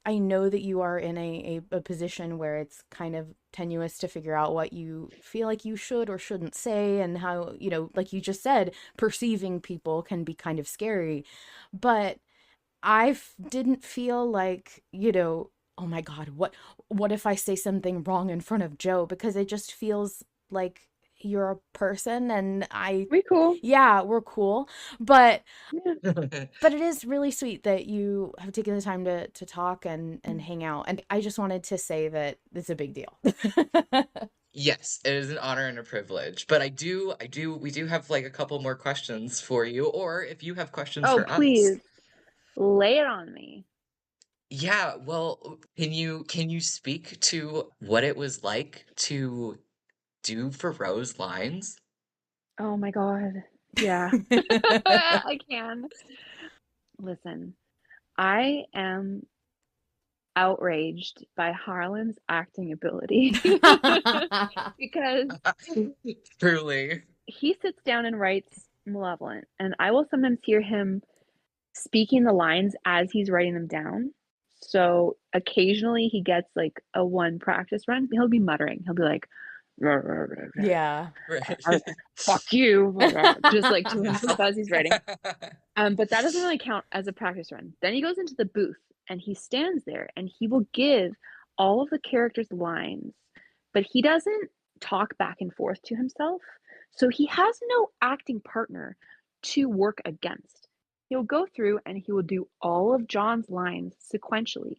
[SPEAKER 1] I know that you are in a position where it's kind of tenuous to figure out what you feel like you should or shouldn't say, and how, like you just said, perceiving people can be kind of scary. But didn't feel like, oh my God, what if I say something wrong in front of Joe? Because it just feels like you're a person and
[SPEAKER 3] We cool.
[SPEAKER 1] yeah, we're cool. But
[SPEAKER 3] Yeah.
[SPEAKER 1] but it is really sweet that you have taken the time to talk and hang out. And I just wanted to say that it's a big deal.
[SPEAKER 2] Yes, it is an honor and a privilege. But we do have like a couple more questions for you, or if you have questions
[SPEAKER 3] Oh,
[SPEAKER 2] for us.
[SPEAKER 3] please lay it on me.
[SPEAKER 2] Yeah, well, can you speak to what it was like to do Rose lines?
[SPEAKER 3] Oh my God. Yeah. I can. Listen, I am outraged by Harlan's acting ability because
[SPEAKER 2] Truly.
[SPEAKER 3] he sits down and writes Malevolent, and I will sometimes hear him speaking the lines as he's writing them down. So occasionally he gets like a one practice run. He'll be muttering. He'll be like,
[SPEAKER 1] Yeah.
[SPEAKER 2] Right.
[SPEAKER 3] fuck you, just like to himself as he's writing. But that doesn't really count as a practice run. Then he goes into the booth and he stands there and he will give all of the characters lines, but he doesn't talk back and forth to himself. So he has no acting partner to work against. He'll go through and he will do all of John's lines sequentially.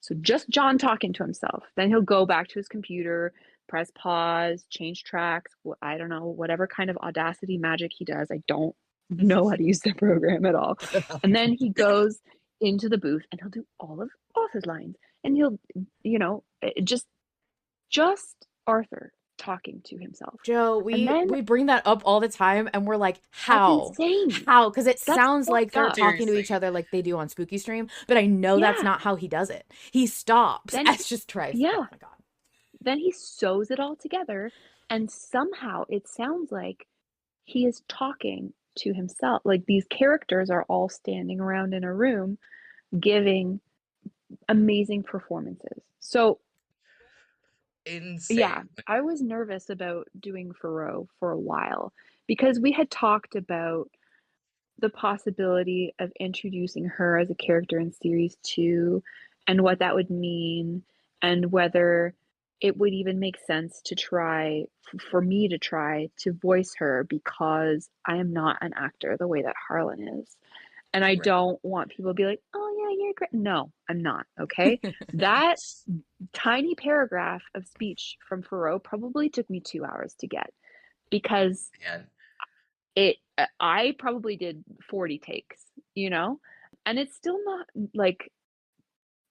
[SPEAKER 3] So just John talking to himself. Then he'll go back to his computer, press pause, change tracks. I don't know, whatever kind of Audacity magic he does. I don't know how to use the program at all. And then he goes into the booth and he'll do all of his lines. And he'll, just Arthur talking to himself.
[SPEAKER 1] Joe,
[SPEAKER 3] And then
[SPEAKER 1] we bring that up all the time and we're like,
[SPEAKER 3] that's
[SPEAKER 1] how?
[SPEAKER 3] insane.
[SPEAKER 1] How? Because it
[SPEAKER 3] That's
[SPEAKER 1] sounds like
[SPEAKER 3] fucked
[SPEAKER 1] they're
[SPEAKER 3] up.
[SPEAKER 1] talking to each
[SPEAKER 2] Seriously.
[SPEAKER 1] other like they do on Spooky Stream, but I know that's
[SPEAKER 3] Yeah.
[SPEAKER 1] not how he does it. He stops.
[SPEAKER 3] Then,
[SPEAKER 1] It's just tries. Oh
[SPEAKER 3] yeah.
[SPEAKER 1] my God.
[SPEAKER 3] Then he sews it all together, and somehow it sounds like he is talking to himself. Like these characters are all standing around in a room giving amazing performances. So, yeah,
[SPEAKER 2] Insane.
[SPEAKER 3] I was nervous about doing Furrow for a while because we had talked about the possibility of introducing her as a character in series 2 and what that would mean and whether it would even make sense to try for me to try to voice her because I am not an actor the way that Harlan is. And I
[SPEAKER 2] Right.
[SPEAKER 3] don't want people to be like, "Oh yeah, you're great." No, I'm not, okay? That tiny paragraph of speech from Thoreau probably took me 2 hours to get because
[SPEAKER 2] Man.
[SPEAKER 3] I probably did 40 takes, and it's still not like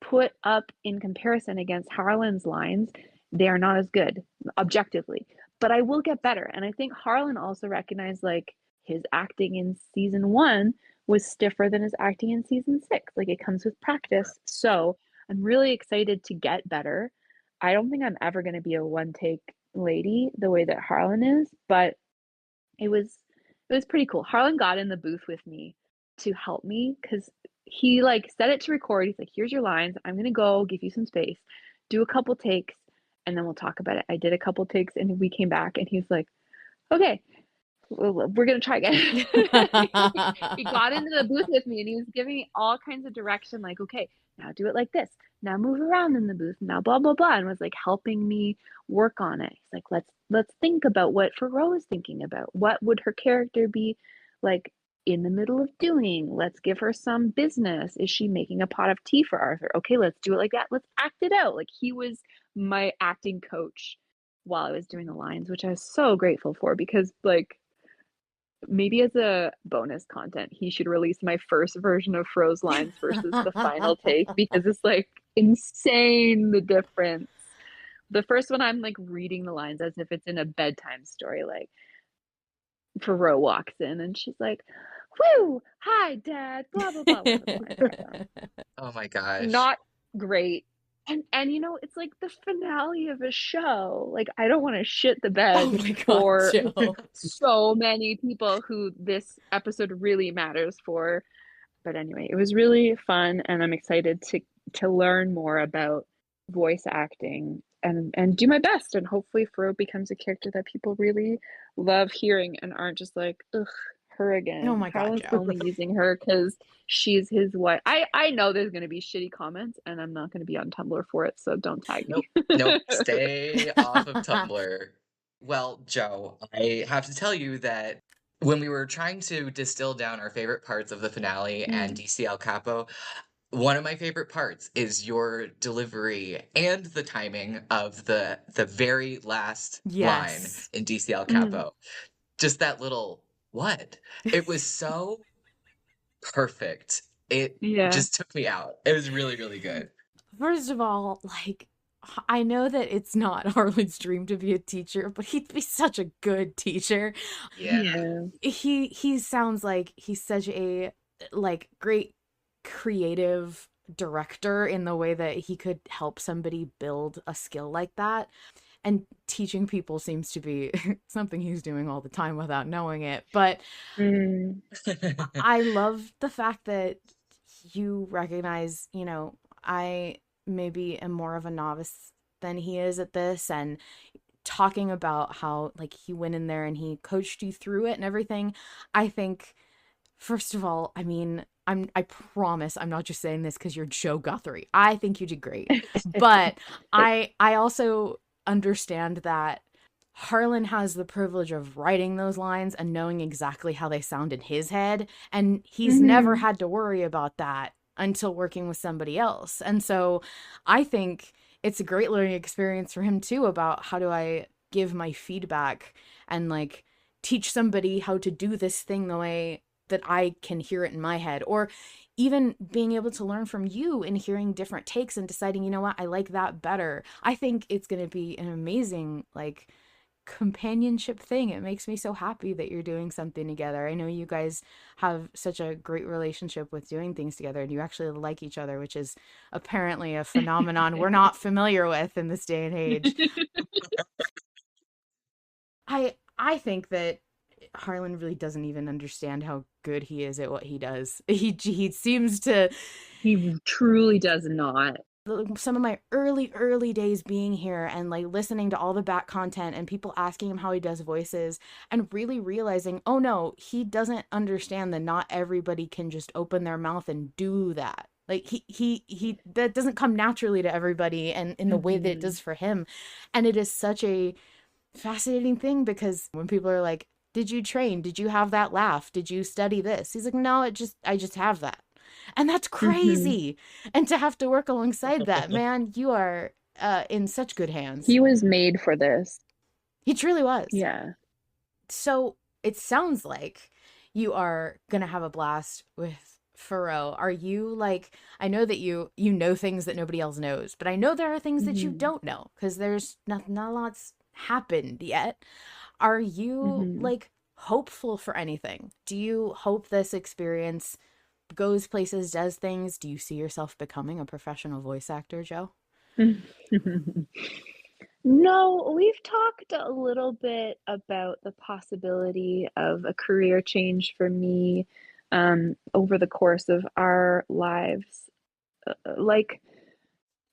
[SPEAKER 3] put up in comparison against Harlan's lines. They are not as good objectively, but I will get better. And I think Harlan also recognized like his acting in season 1 was stiffer than his acting in season 6. Like, it comes with practice. So I'm really excited to get better. I don't think I'm ever going to be a one take lady the way that Harlan is, but it was pretty cool. Harlan got in the booth with me to help me because he like set it to record. He's like, here's your lines. I'm gonna go give you some space, do a couple takes, and then we'll talk about it. I did a couple takes and we came back and he's like, okay, we're gonna try again. He got into the booth with me and he was giving me all kinds of direction, like, okay, now do it like this, now move around in the booth, now blah blah blah, and was like helping me work on it. He's like, let's think about what Farrow is thinking about. What would her character be like in the middle of doing? Let's give her some business. Is she making a pot of tea for Arthur? Okay, let's do it like that. Let's act it out. Like, he was my acting coach while I was doing the lines, which I was so grateful for, because like, maybe as a bonus content, he should release my first version of Fro's lines versus the final take, because it's like insane the difference. The first one, I'm like reading the lines as if it's in a bedtime story. Like, Fro walks in and she's like, "Woo, hi, Dad," blah blah blah. Whatever the lines are.
[SPEAKER 2] Oh my gosh.
[SPEAKER 3] Not great. And you know, it's like the finale of a show. Like, I don't want to shit the bed
[SPEAKER 1] Oh my God,
[SPEAKER 3] for
[SPEAKER 1] Jo.
[SPEAKER 3] so many people who this episode really matters for. But anyway, it was really fun, and I'm excited to learn more about voice acting and do my best, and hopefully Fro becomes a character that people really love hearing and aren't just like, ugh, her again.
[SPEAKER 1] Oh my God,
[SPEAKER 3] Harlan's
[SPEAKER 1] Jo.
[SPEAKER 3] only using her because she's his wife. I know there's going to be shitty comments, and I'm not going to be on Tumblr for it, so don't tag me.
[SPEAKER 2] Nope, stay off of Tumblr. Well, Jo, I have to tell you that when we were trying to distill down our favorite parts of the finale and DC El Capo, one of my favorite parts is your delivery and the timing of the very last line in DC El Capo. Just that little what? It was so perfect. It just took me out. It was really, really good.
[SPEAKER 1] First of all, like, I know that it's not Harlan's dream to be a teacher, but he'd be such a good teacher.
[SPEAKER 2] Yeah.
[SPEAKER 1] He sounds like he's such a like great creative director in the way that he could help somebody build a skill like that. And teaching people seems to be something he's doing all the time without knowing it. But I love the fact that you recognize, you know, I maybe am more of a novice than he is at this, and talking about how like he went in there and he coached you through it and everything. I think, first of all, I mean, I promise I'm not just saying this because you're Jo Guthrie. I think you did great. But I also understand that Harlan has the privilege of writing those lines and knowing exactly how they sound in his head. And he's never had to worry about that until working with somebody else. And so I think it's a great learning experience for him too, about how do I give my feedback and like teach somebody how to do this thing the way that I can hear it in my head, or even being able to learn from you and hearing different takes and deciding, you know what, I like that better. I think it's going to be an amazing like companionship thing. It makes me so happy that you're doing something together. I know you guys have such a great relationship with doing things together, and you actually like each other, which is apparently a phenomenon we're not familiar with in this day and age. I think that Harlan really doesn't even understand how good he is at what he does. He seems to...
[SPEAKER 3] He truly does not.
[SPEAKER 1] Some of my early days being here and like listening to all the back content and people asking him how he does voices and really realizing, oh no, he doesn't understand that not everybody can just open their mouth and do that. Like he that doesn't come naturally to everybody and in the way that it does for him. And it is such a fascinating thing, because when people are like, did you train? Did you have that laugh? Did you study this? He's like, no, I just have that. And that's crazy. And to have to work alongside that, man, you are in such good hands.
[SPEAKER 3] He was made for this.
[SPEAKER 1] He truly was.
[SPEAKER 3] Yeah.
[SPEAKER 1] So it sounds like you are going to have a blast with Farrow. Are you like, I know that you know things that nobody else knows, but I know there are things that you don't know because there's not a lot's happened yet. Are you like hopeful for anything? Do you hope this experience goes places, does things? Do you see yourself becoming a professional voice actor, Jo?
[SPEAKER 3] No, we've talked a little bit about the possibility of a career change for me over the course of our lives. Like,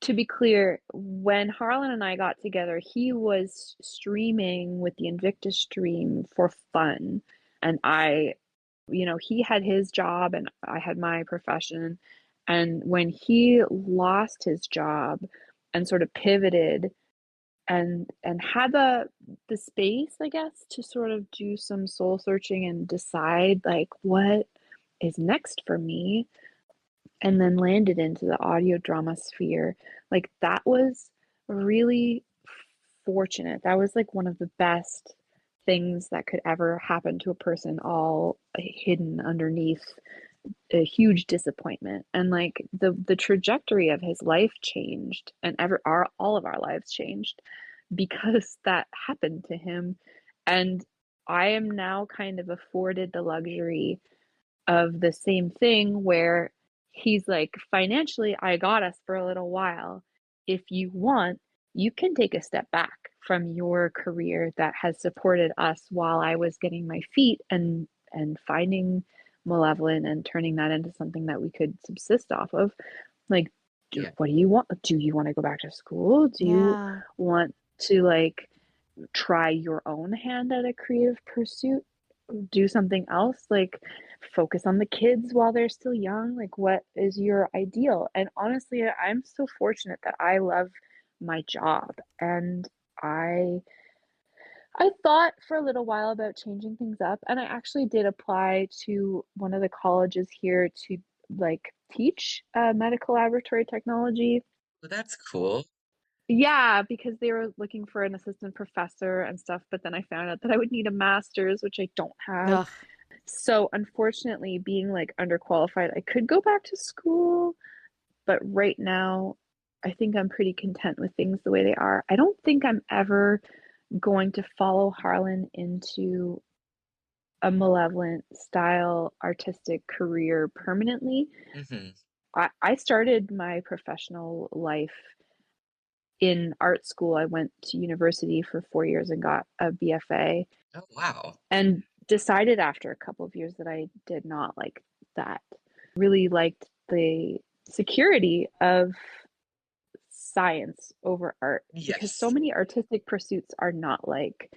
[SPEAKER 3] to be clear, when Harlan and I got together, he was streaming with the Invictus stream for fun. And he had his job and I had my profession. And when he lost his job and sort of pivoted and had the space, I guess, to sort of do some soul searching and decide like what is next for me, and then landed into the audio drama sphere. Like, that was really fortunate. That was like one of the best things that could ever happen to a person, all hidden underneath a huge disappointment. And like the trajectory of his life changed, and all of our lives changed because that happened to him. And I am now kind of afforded the luxury of the same thing, where he's like, financially, I got us for a little while. If you want, you can take a step back from your career that has supported us while I was getting my feet and finding Malevolent and turning that into something that we could subsist off of. Like,
[SPEAKER 2] Yeah.
[SPEAKER 3] what do you want? Do you want to go back to school? Do you
[SPEAKER 1] Yeah.
[SPEAKER 3] want to like try your own hand at a creative pursuit? Do something else, like focus on the kids while they're still young? Like, what is your ideal? And honestly, I'm so fortunate that I love my job, and I thought for a little while about changing things up, and I actually did apply to one of the colleges here to like teach medical laboratory technology.
[SPEAKER 2] Well, that's cool.
[SPEAKER 3] Yeah, because they were looking for an assistant professor and stuff, but then I found out that I would need a master's, which I don't have.
[SPEAKER 1] Ugh.
[SPEAKER 3] So unfortunately, being like underqualified, I could go back to school, but right now, I think I'm pretty content with things the way they are. I don't think I'm ever going to follow Harlan into a Malevolent style artistic career permanently.
[SPEAKER 2] Hmm.
[SPEAKER 3] I started my professional life in art school. I went to university for 4 years and got a BFA,
[SPEAKER 2] Oh, wow.
[SPEAKER 3] and decided after a couple of years that I did not like that. Really liked the security of science over art, because so
[SPEAKER 2] Yes.
[SPEAKER 3] many artistic pursuits are not like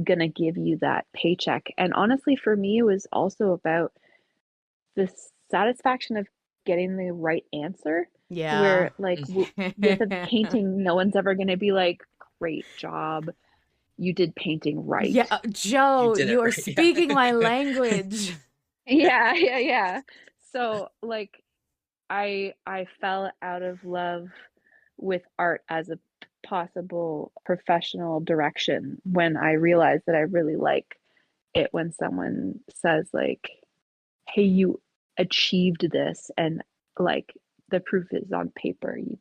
[SPEAKER 3] gonna give you that paycheck. And honestly, for me, it was also about the satisfaction of getting the right answer,
[SPEAKER 1] Yeah.
[SPEAKER 3] where like with a painting, no one's ever gonna be like, great job, you did painting right.
[SPEAKER 1] Yeah,
[SPEAKER 2] You
[SPEAKER 1] Jo,
[SPEAKER 2] did it
[SPEAKER 1] you are
[SPEAKER 2] right.
[SPEAKER 1] speaking my
[SPEAKER 2] Yeah.
[SPEAKER 1] language.
[SPEAKER 3] Yeah. So like I fell out of love with art as a possible professional direction when I realized that I really like it when someone says like, hey, you achieved this, and like the proof is on paper. You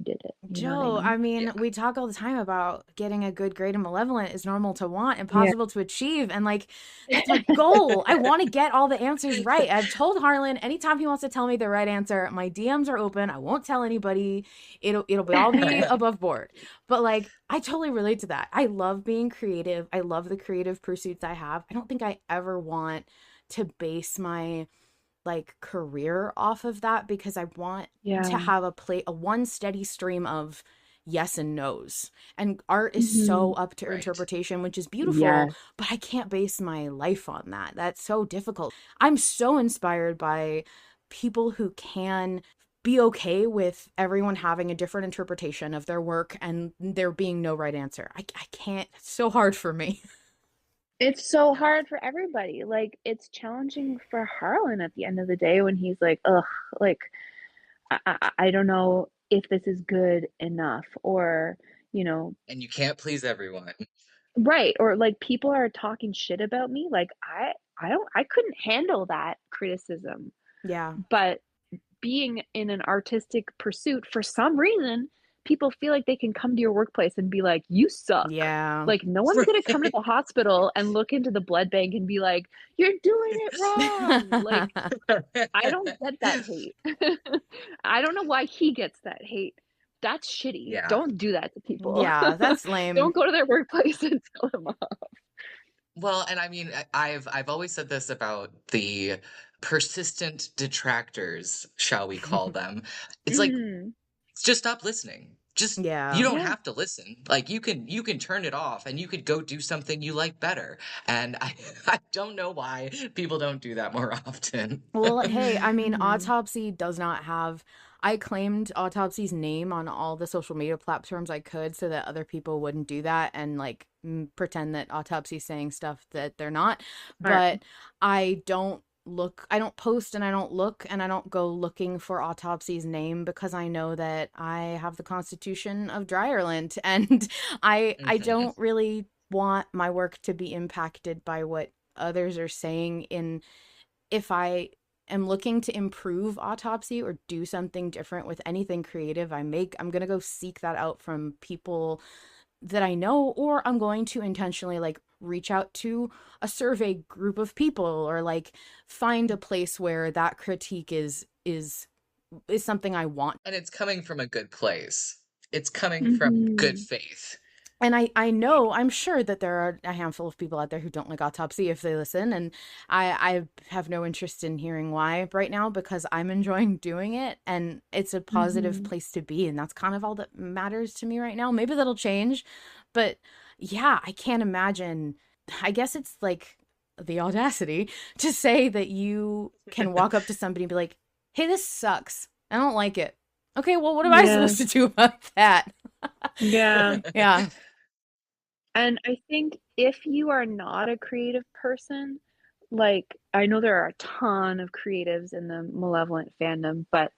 [SPEAKER 3] did it. You know what I
[SPEAKER 1] Jo,
[SPEAKER 3] mean?
[SPEAKER 1] I mean,
[SPEAKER 2] Yeah.
[SPEAKER 1] we talk all the time about getting a good grade in Malevolent is normal to want,
[SPEAKER 3] Yeah.
[SPEAKER 1] impossible to achieve. And like, that's my goal. I want to get all the answers right. I've told Harlan anytime he wants to tell me the right answer, my DMs are open. I won't tell anybody. It'll be all be above board. But like, I totally relate to that. I love being creative. I love the creative pursuits I have. I don't think I ever want to base my like career off of that, because I want to
[SPEAKER 3] Yeah.
[SPEAKER 1] have a one steady stream of yes and no's. And art is so
[SPEAKER 3] Hmm.
[SPEAKER 1] up to
[SPEAKER 2] Right.
[SPEAKER 1] interpretation, which is beautiful,
[SPEAKER 3] Yes.
[SPEAKER 1] but I can't base my life on that. That's so difficult. I'm so inspired by people who can be okay with everyone having a different interpretation of their work and there being no right answer. I can't. It's so hard for me.
[SPEAKER 3] It's so hard for everybody. Like, it's challenging for Harlan at the end of the day when he's like, ugh, like I don't know if this is good enough, or you know
[SPEAKER 2] And you can't please everyone.
[SPEAKER 3] right, or like people are talking shit about me. Like, I couldn't handle that criticism.
[SPEAKER 1] Yeah.
[SPEAKER 3] But being in an artistic pursuit, for some reason people feel like they can come to your workplace and be like, you suck.
[SPEAKER 1] Yeah.
[SPEAKER 3] Like, no one's going to come to the hospital and look into the blood bank and be like, you're doing it wrong. Like, I don't get that hate. I don't know why he gets that hate. That's shitty.
[SPEAKER 2] Yeah.
[SPEAKER 3] Don't do that to people.
[SPEAKER 1] Yeah, that's lame.
[SPEAKER 3] Don't go to their workplace and tell them off.
[SPEAKER 2] Well, and I mean, I've always said this about the persistent detractors, shall we call them. It's like,
[SPEAKER 3] Mhm.
[SPEAKER 2] just stop listening. Just
[SPEAKER 1] Yeah.
[SPEAKER 2] you don't
[SPEAKER 3] Yeah.
[SPEAKER 2] have to listen. Like you can turn it off and you could go do something you like better. And I don't know why people don't do that more often.
[SPEAKER 1] Well, hey, I mean,
[SPEAKER 3] Mhm.
[SPEAKER 1] Autopsy does not have. I claimed Autopsy's name on all the social media platforms I could so that other people wouldn't do that and like pretend that Autopsy's saying stuff that they're not.
[SPEAKER 3] Right.
[SPEAKER 1] But I don't I don't post and I don't look and I don't go looking for Autopsy's name because I know that I have the Constitution of Dry Ireland and I
[SPEAKER 2] Mhm.
[SPEAKER 1] don't really want my work to be impacted by what others are saying in if I am looking to improve Autopsy or do something different with anything creative I make, I'm going to go seek that out from people that I know, or I'm going to intentionally like reach out to a survey group of people or like find a place where that critique is something I want.
[SPEAKER 2] And it's coming from a good place. It's coming from good
[SPEAKER 3] Mhm.
[SPEAKER 2] faith.
[SPEAKER 1] And I know, I'm sure that there are a handful of people out there who don't like Autopsy if they listen, and I have no interest in hearing why right now because I'm enjoying doing it, and it's a positive
[SPEAKER 3] Mhm.
[SPEAKER 1] place to be, and that's kind of all that matters to me right now. Maybe that'll change, but yeah, I can't imagine. I guess it's like the audacity to say that you can walk up to somebody and be like, "Hey, this sucks. I don't like it." Okay, well, what am I
[SPEAKER 3] Yeah.
[SPEAKER 1] supposed to do about that?
[SPEAKER 3] Yeah.
[SPEAKER 1] Yeah.
[SPEAKER 3] And I think if you are not a creative person, like I know there are a ton of creatives in the Malevolent fandom, but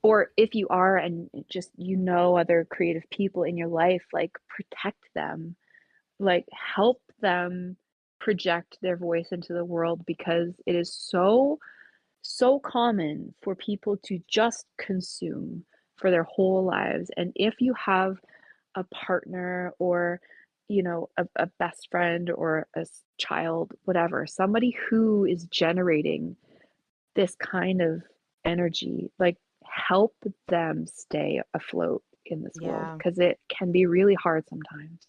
[SPEAKER 3] or if you are and just other creative people in your life, like protect them, like help them project their voice into the world because it is so common for people to just consume for their whole lives. And if you have a partner or a best friend or child, whatever, somebody who is generating this kind of energy, like help them stay afloat in this world
[SPEAKER 1] Yeah.
[SPEAKER 3] because it can be really hard sometimes.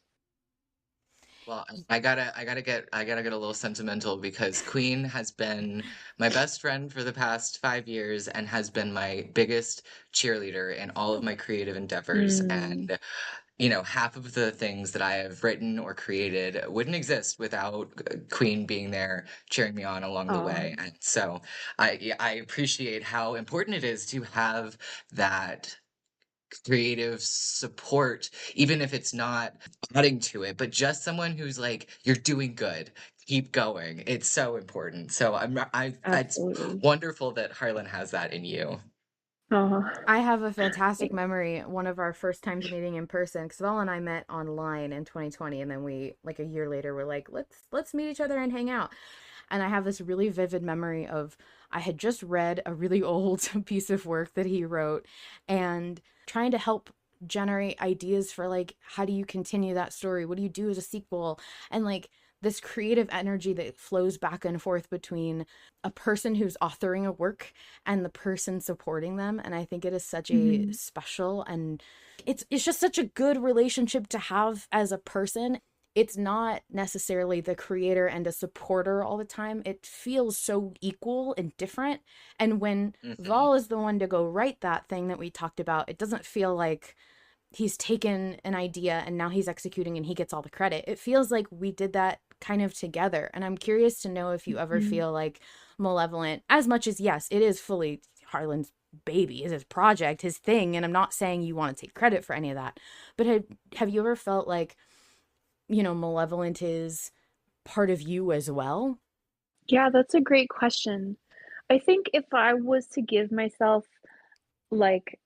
[SPEAKER 2] Well, I gotta get a little sentimental because Queen has been my best friend for the past 5 years and has been my biggest cheerleader in all of my creative endeavors.
[SPEAKER 3] Mm,
[SPEAKER 2] And half of the things that I have written or created wouldn't exist without Queen being there cheering me on along the
[SPEAKER 3] uh,
[SPEAKER 2] way. And so I appreciate how important it is to have that creative support, even if it's not adding to it, but just someone who's like, "You're doing good. Keep going." It's so important. So it's
[SPEAKER 3] absolutely.
[SPEAKER 2] wonderful that Harlan has that in you.
[SPEAKER 3] Uh,
[SPEAKER 1] I have a fantastic memory. One of our first times meeting in person, because Val and I met online in 2020, and then we, like a year later, were like, let's meet each other and hang out. And I have this really vivid memory of I had just read a really old piece of work that he wrote, and trying to help generate ideas for like how do you continue that story? What do you do as a sequel? And like this creative energy that flows back and forth between a person who's authoring a work and the person supporting them. And I think it is such a
[SPEAKER 3] mhm.
[SPEAKER 1] special and it's just such a good relationship to have as a person. It's not necessarily the creator and a supporter all the time. It feels so equal and different. And when
[SPEAKER 2] Hmm.
[SPEAKER 1] Val is the one to go write that thing that we talked about, it doesn't feel like he's taken an idea and now he's executing and he gets all the credit. It feels like we did that kind of together. And I'm curious to know if you ever
[SPEAKER 3] Mhm.
[SPEAKER 1] feel like Malevolent, as much as yes, it is fully Harlan's baby, is his project, his thing, and I'm not saying you want to take credit for any of that. But have you ever felt like, Malevolent is part of you as well?
[SPEAKER 3] Yeah, that's a great question. I think if I was to give myself like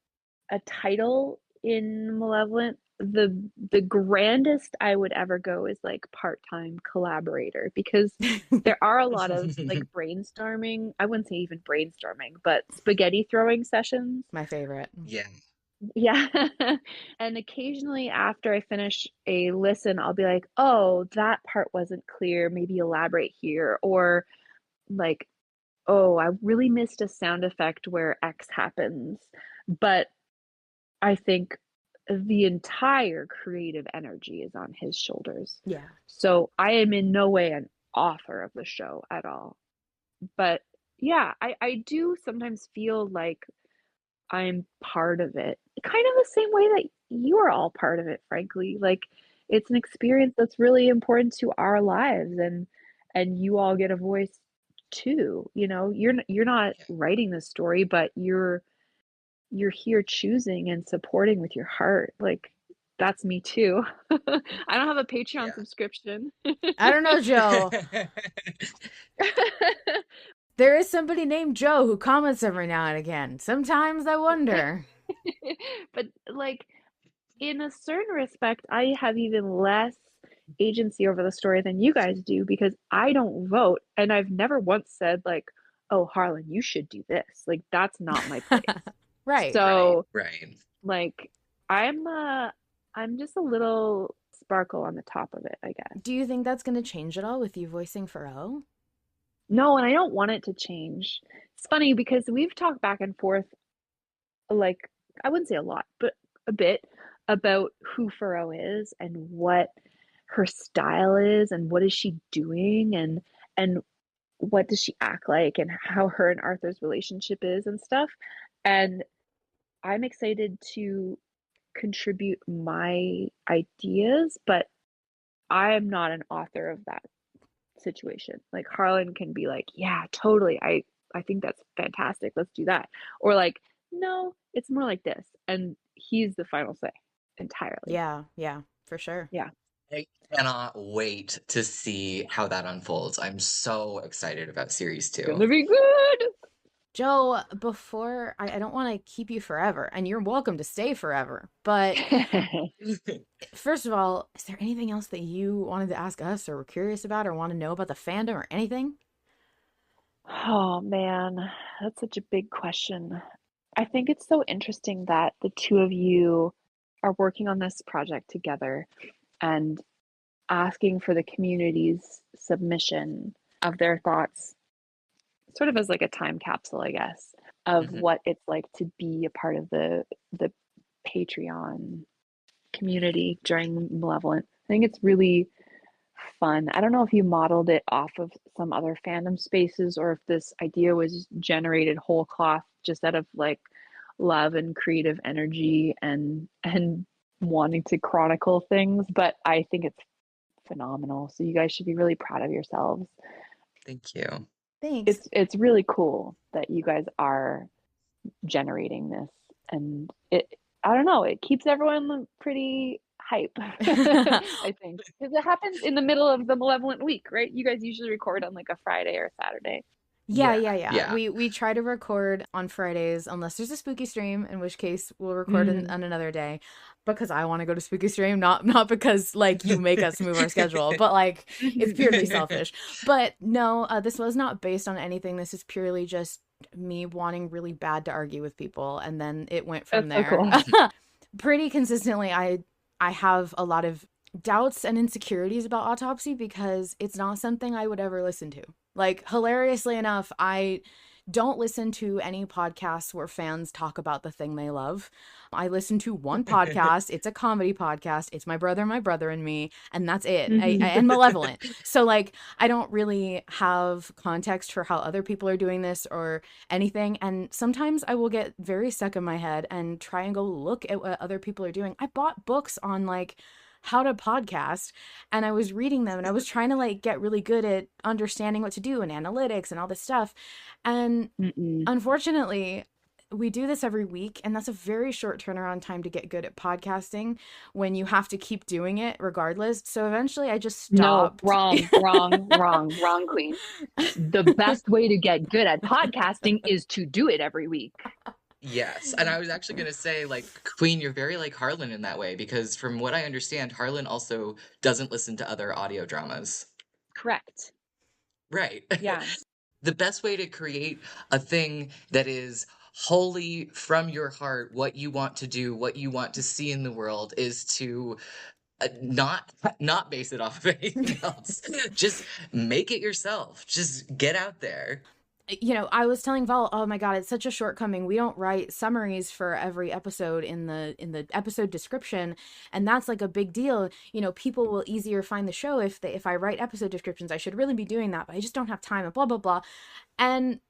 [SPEAKER 3] a title in Malevolent, the grandest I would ever go is like part-time collaborator because there are a lot of like brainstorming. I wouldn't say even brainstorming, but spaghetti throwing sessions
[SPEAKER 1] My favorite.
[SPEAKER 2] Yeah.
[SPEAKER 3] Yeah. And occasionally after I finish a listen, I'll be like, "Oh, that part wasn't clear. Maybe elaborate here." Or like, "Oh, I really missed a sound effect where X happens." But I think the entire creative energy is on his shoulders.
[SPEAKER 1] Yeah.
[SPEAKER 3] So I am in no way an author of the show at all. But yeah, I do sometimes feel like I'm part of it. Kind of the same way that you are all part of it, frankly. Like it's an experience that's really important to our lives and you all get a voice too. You know, you're not
[SPEAKER 2] Yeah.
[SPEAKER 3] writing the story, but you're here choosing and supporting with your heart. Like that's me too. I don't have a Patreon
[SPEAKER 2] Yeah.
[SPEAKER 3] subscription.
[SPEAKER 1] I don't know, Joe. There is somebody named Joe who comments every now and again. Sometimes I wonder.
[SPEAKER 3] But like in a certain respect, I have even less agency over the story than you guys do because I don't vote and I've never once said like, "Oh, Harlan, you should do this." Like that's not my place.
[SPEAKER 1] Right.
[SPEAKER 3] So,
[SPEAKER 2] Right.
[SPEAKER 3] like I'm just a little sparkle on the top of it, I guess.
[SPEAKER 1] Do you think that's going to change at all with you voicing Faro?
[SPEAKER 3] No, and I don't want it to change. It's funny because we've talked back and forth, like, I wouldn't say a lot, but a bit about who Faro is and what her style is and what is she doing and what does she act like and how her and Arthur's relationship is and stuff. And I'm excited to contribute my ideas, but I am not an author of that situation. Like Harlan can be like, "Yeah, totally. I think that's fantastic. Let's do that." Or like, "No, it's more like this." And he's the final say entirely.
[SPEAKER 1] Yeah, yeah, for sure.
[SPEAKER 3] Yeah.
[SPEAKER 2] I cannot wait to see how that unfolds. I'm so excited about series
[SPEAKER 3] Gonna
[SPEAKER 2] 2.
[SPEAKER 3] be good.
[SPEAKER 1] Joe, before I don't want to keep you forever, and you're welcome to stay forever, but first of all, is there anything else that you wanted to ask us or were curious about or want to know about the fandom or anything?
[SPEAKER 3] Oh man, that's such a big question. I think it's so interesting that the two of you are working on this project together and asking for the community's submission of their thoughts, sort of as like a time capsule, I guess, of
[SPEAKER 2] Mhm.
[SPEAKER 3] what it's like to be a part of the Patreon community during Malevolent. I think it's really fun. I don't know if you modeled it off of some other fandom spaces or if this idea was generated whole cloth just out of like love and creative energy and wanting to chronicle things, but I think it's phenomenal. So you guys should be really proud of yourselves.
[SPEAKER 2] Thank you.
[SPEAKER 1] Thanks.
[SPEAKER 3] It's really cool that you guys are generating this and it I don't know, it keeps everyone pretty hype. I think because it happens in the middle of the Malevolent week, right? You guys usually record on like a Friday or Saturday.
[SPEAKER 1] Yeah,
[SPEAKER 2] Yeah.
[SPEAKER 1] yeah, yeah.
[SPEAKER 2] Yeah.
[SPEAKER 1] We try to record on Fridays unless there's a spooky stream, in which case we'll record
[SPEAKER 3] Mm.
[SPEAKER 1] on another day because I want to go to spooky stream, not because like you make us move our schedule, but like it's purely selfish. But no, this was not based on anything. This is purely just me wanting really bad to argue with people, and then it went from
[SPEAKER 3] That's so
[SPEAKER 1] there.
[SPEAKER 3] cool.
[SPEAKER 1] Pretty consistently, I have a lot of doubts and insecurities about Autopsy because it's not something I would ever listen to. Like, hilariously enough, I don't listen to any podcasts where fans talk about the thing they love. I listen to one podcast. It's a comedy podcast. It's my brother and me, and that's it.
[SPEAKER 3] Mhm.
[SPEAKER 1] And Malevolent. So, like, I don't really have context for how other people are doing this or anything. And sometimes I will get very stuck in my head and try and go look at what other people are doing. I bought books on, like, how to podcast and I was reading them and I was trying to like get really good at understanding what to do and analytics and all this stuff. And
[SPEAKER 3] Mm-mm.
[SPEAKER 1] unfortunately, we do this every week and that's a very short turnaround time to get good at podcasting when you have to keep doing it regardless. So eventually I just
[SPEAKER 3] No,
[SPEAKER 1] stopped.
[SPEAKER 3] wrong, queen. The best way to get good at podcasting is to do it every week.
[SPEAKER 2] Yes, and I was actually gonna say, like, Queen, you're very like Harlan in that way because from what I understand, Harlan also doesn't listen to other audio dramas.
[SPEAKER 3] Correct.
[SPEAKER 2] Right.
[SPEAKER 3] Yeah.
[SPEAKER 2] The best way to create a thing that is wholly from your heart what you want to do, what you want to see in the world is to not base it off of anything else. Just make it yourself. Just get out there.
[SPEAKER 1] You know, I was telling Val, oh my god, it's such a shortcoming. We don't write summaries for every episode in the episode description, and that's like a big deal. You know, people will easier find the show if I write episode descriptions. I should really be doing that, but I just don't have time and blah blah blah. And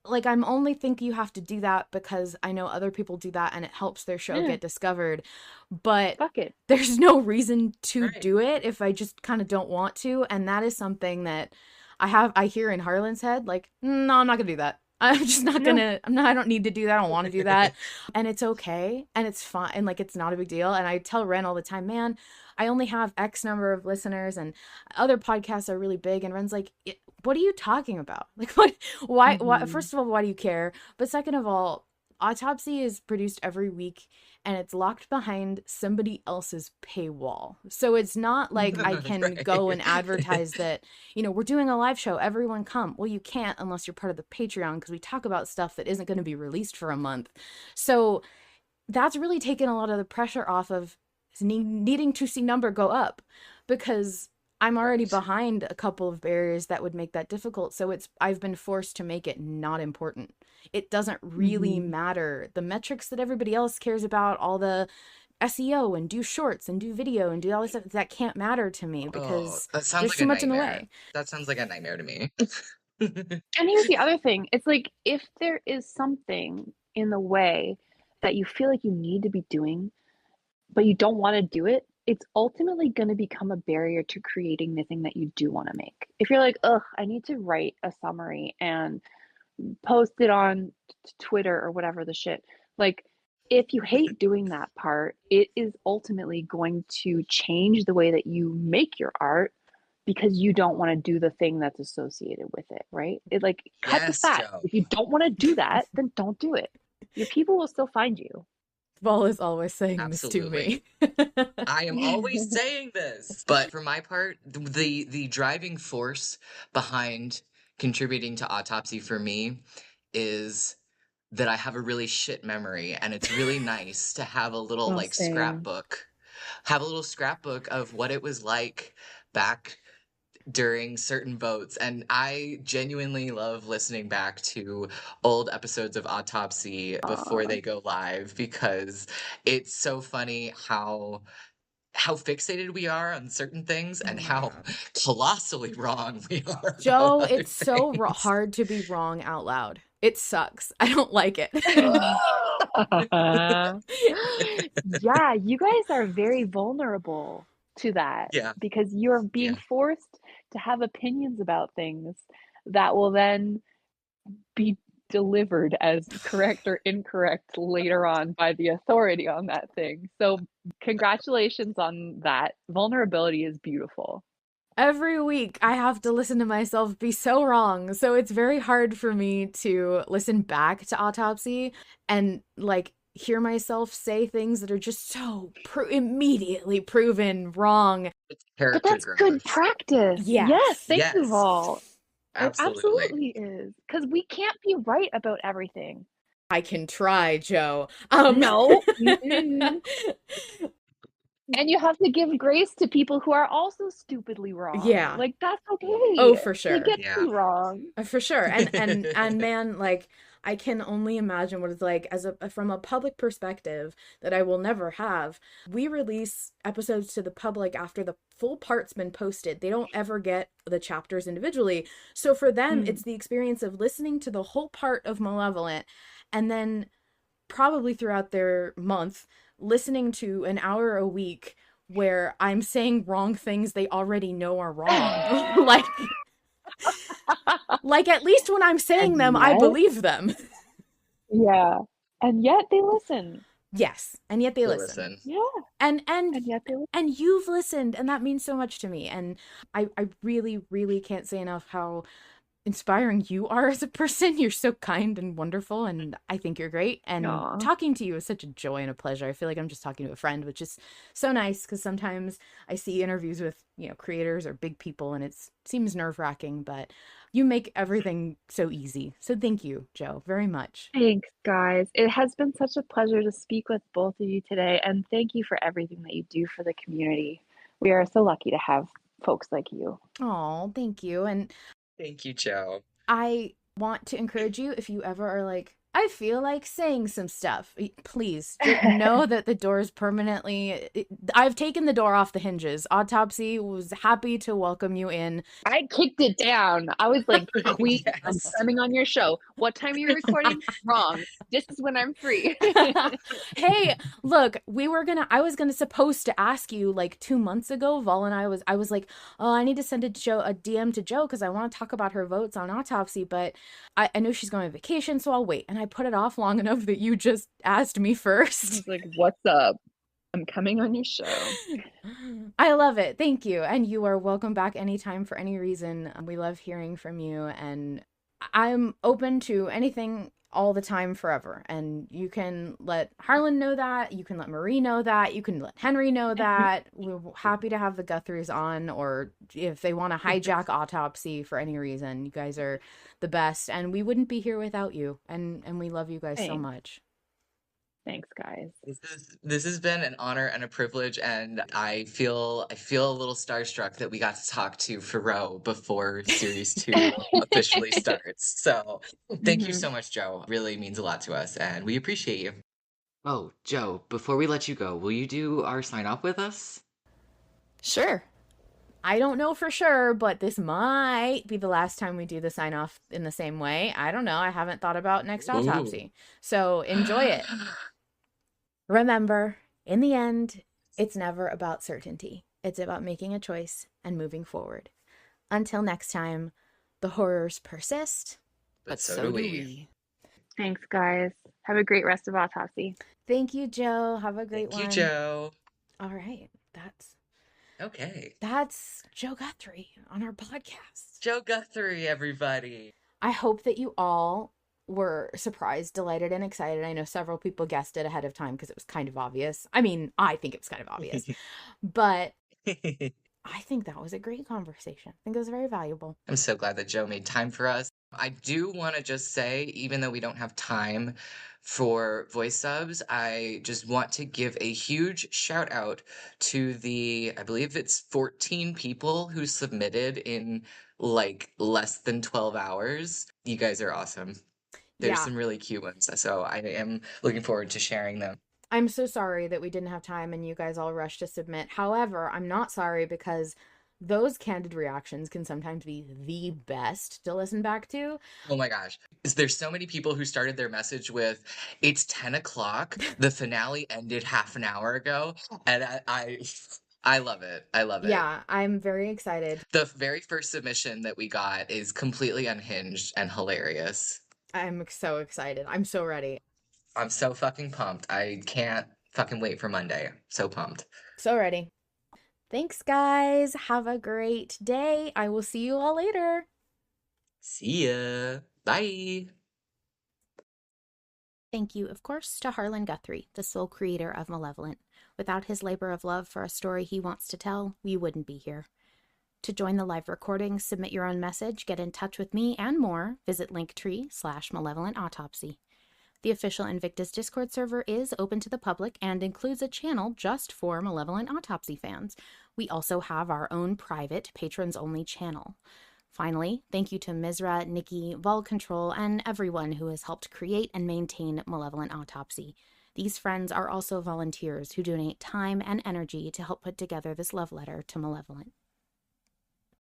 [SPEAKER 1] like, I'm only think you have to do that because I know other people do that and it helps their show get discovered. But
[SPEAKER 3] Fuck it.
[SPEAKER 1] There's no reason to do it if I just kind of don't want to, and that is something that I hear in Harlan's head, like, no, I'm not gonna do that. I'm just not gonna, I don't need to do that. I don't want to do that. And it's okay. And it's fine. And like, it's not a big deal. And I tell Ren all the time, man, I only have X number of listeners and other podcasts are really big. And Ren's like, what are you talking about? Like, why, first of all, why do you care? But second of all, Autopsy is produced every week and it's locked behind somebody else's paywall. So it's not like I can go and advertise that, you know, we're doing a live show, everyone come. Well, you can't unless you're part of the Patreon because we talk about stuff that isn't going to be released for a month. So that's really taken a lot of the pressure off of needing to see number go up because I'm already behind a couple of barriers that would make that difficult. So I've been forced to make it not important. It doesn't really matter. The metrics that everybody else cares about, all the SEO and do shorts and do video and do all this stuff, that can't matter to me because there's too much in the way.
[SPEAKER 2] That sounds like a nightmare to me.
[SPEAKER 3] And here's the other thing. It's like, if there is something in the way that you feel like you need to be doing, but you don't want to do it, it's ultimately going to become a barrier to creating the thing that you do want to make. If you're like, ugh, I need to write a summary and post it on Twitter or whatever the shit, like, if you hate doing that part, it is ultimately going to change the way that you make your art because you don't want to do the thing that's associated with it, right? It like, cut the fat.
[SPEAKER 2] Joe.
[SPEAKER 3] If you don't want to do that, then don't do it. Your people will still find you.
[SPEAKER 1] Vol is always saying this to me.
[SPEAKER 2] I am always saying this. But for my part, the driving force behind contributing to Autopsy for me is that I have a really shit memory, and it's really nice to have a little scrapbook. Have a little scrapbook of what it was like back during certain votes, and I genuinely love listening back to old episodes of Autopsy before they go live because it's so funny how fixated we are on certain things and how colossally wrong we are.
[SPEAKER 1] Jo, it's so hard to be wrong out loud. It sucks. I don't like it.
[SPEAKER 3] Yeah, you guys are very vulnerable to that.
[SPEAKER 2] Yeah.
[SPEAKER 3] Because you're being forced to have opinions about things that will then be delivered as correct or incorrect later on by the authority on that thing. So congratulations on that. Vulnerability is beautiful.
[SPEAKER 1] Every week I have to listen to myself be so wrong. So it's very hard for me to listen back to Autopsy and like hear myself say things that are just so immediately proven wrong.
[SPEAKER 3] But that's good practice. Yes, thank you, Vol.
[SPEAKER 2] Absolutely.
[SPEAKER 3] It absolutely is. Because we can't be right about everything.
[SPEAKER 1] I can try, Jo.
[SPEAKER 3] No. And you have to give grace to people who are also stupidly wrong.
[SPEAKER 1] Yeah.
[SPEAKER 3] Like, that's okay.
[SPEAKER 1] Oh, for sure.
[SPEAKER 3] They get to be wrong.
[SPEAKER 1] For sure. And man, like, I can only imagine what it's like from a public perspective that I will never have. We release episodes to the public after the full part's been posted. They don't ever get the chapters individually. So for them, it's the experience of listening to the whole part of Malevolent and then probably throughout their month listening to an hour a week where I'm saying wrong things they already know are wrong. like at least when I'm saying them, I believe them.
[SPEAKER 3] Yeah. And yet they listen.
[SPEAKER 1] Yes. And yet they listen.
[SPEAKER 3] Yeah.
[SPEAKER 1] And
[SPEAKER 3] yet they listen.
[SPEAKER 1] And you've listened, and that means so much to me. And I really, really can't say enough how inspiring you are as a person. You're so kind and wonderful, and I think you're great. And
[SPEAKER 3] Aw.
[SPEAKER 1] talking to you is such a joy and a pleasure. I feel like I'm just talking to a friend, which is so nice because sometimes I see interviews with, creators or big people and it seems nerve-wracking, but you make everything so easy. So thank you, Jo, very much.
[SPEAKER 3] Thanks, guys. It has been such a pleasure to speak with both of you today, and thank you for everything that you do for the community. We are so lucky to have folks like you.
[SPEAKER 1] Oh, thank you. And
[SPEAKER 2] Thank you, Jo.
[SPEAKER 1] I want to encourage you, if you ever are like, I feel like saying some stuff, please know that the door is permanently. I've taken the door off the hinges. Autopsy was happy to welcome you in.
[SPEAKER 3] I kicked it down. I was like, Queen, I'm
[SPEAKER 2] Yes.
[SPEAKER 3] coming on your show. What time are you recording? Wrong. This is when I'm free.
[SPEAKER 1] Hey, look, I was gonna supposed to ask you like 2 months ago. Vol and I was like, oh, I need to send a DM to Jo because I want to talk about her votes on Autopsy, but I know she's going on vacation, so I'll wait. And I put it off long enough that you just asked me
[SPEAKER 3] I
[SPEAKER 1] first.
[SPEAKER 3] was like, what's up? I'm coming on your show.
[SPEAKER 1] I love it. Thank you. And you are welcome back anytime for any reason. We love hearing from you, and I'm open to anything all the time forever. And you can let Harlan know that. You can let Marie know that. You can let Henry know that. We're happy to have the Guthries on, or if they want to hijack Autopsy for any reason. You guys are the best, and we wouldn't be here without you. And we love you guys so much.
[SPEAKER 3] Thanks, guys.
[SPEAKER 2] This has been an honor and a privilege, and I feel a little starstruck that we got to talk to Faro before series 2 officially starts. So thank you so much, Jo. Really means a lot to us, and we appreciate you. Oh, Jo, before we let you go, will you do our sign off with us?
[SPEAKER 1] Sure. I don't know for sure, but this might be the last time we do the sign off in the same way. I don't know. I haven't thought about next Autopsy. So enjoy it. Remember, in the end, it's never about certainty. It's about making a choice and moving forward. Until next time, the horrors persist,
[SPEAKER 2] but so do we.
[SPEAKER 3] Thanks, guys. Have a great rest of Autopsy.
[SPEAKER 1] Thank you, Jo. Have a great one.
[SPEAKER 2] Thank you, Jo.
[SPEAKER 1] All right. That's Jo Guthrie on our podcast.
[SPEAKER 2] Jo Guthrie, everybody.
[SPEAKER 1] I hope that you all were surprised, delighted, and excited. I know several people guessed it ahead of time because it was kind of obvious. I mean, I think it was kind of obvious, but I think that was a great conversation. I think it was very valuable.
[SPEAKER 2] I'm so glad that Jo made time for us. I do want to just say, even though we don't have time for voice subs, I just want to give a huge shout out to I believe it's 14 people who submitted in like less than 12 hours. You guys are awesome. There's some really cute ones, so I am looking forward to sharing them.
[SPEAKER 1] I'm so sorry that we didn't have time and you guys all rushed to submit. However, I'm not sorry because those candid reactions can sometimes be the best to listen back to.
[SPEAKER 2] Oh my gosh. There's so many people who started their message with, it's 10 o'clock, the finale ended half an hour ago, and I love it. I love it.
[SPEAKER 1] Yeah, I'm very excited.
[SPEAKER 2] The very first submission that we got is completely unhinged and hilarious.
[SPEAKER 1] I'm so excited. I'm so ready.
[SPEAKER 2] I'm so fucking pumped. I can't fucking wait for Monday. So pumped.
[SPEAKER 1] So ready. Thanks, guys. Have a great day. I will see you all later.
[SPEAKER 2] See ya. Bye.
[SPEAKER 1] Thank you, of course, to Harlan Guthrie, the sole creator of Malevolent. Without his labor of love for a story he wants to tell, we wouldn't be here. To join the live recording, submit your own message, get in touch with me, and more, visit linktree/Malevolent Autopsy. The official Invictus Discord server is open to the public and includes a channel just for Malevolent Autopsy fans. We also have our own private, patrons-only channel. Finally, thank you to Mizra, Nikki, Vol Control, and everyone who has helped create and maintain Malevolent Autopsy. These friends are also volunteers who donate time and energy to help put together this love letter to Malevolent.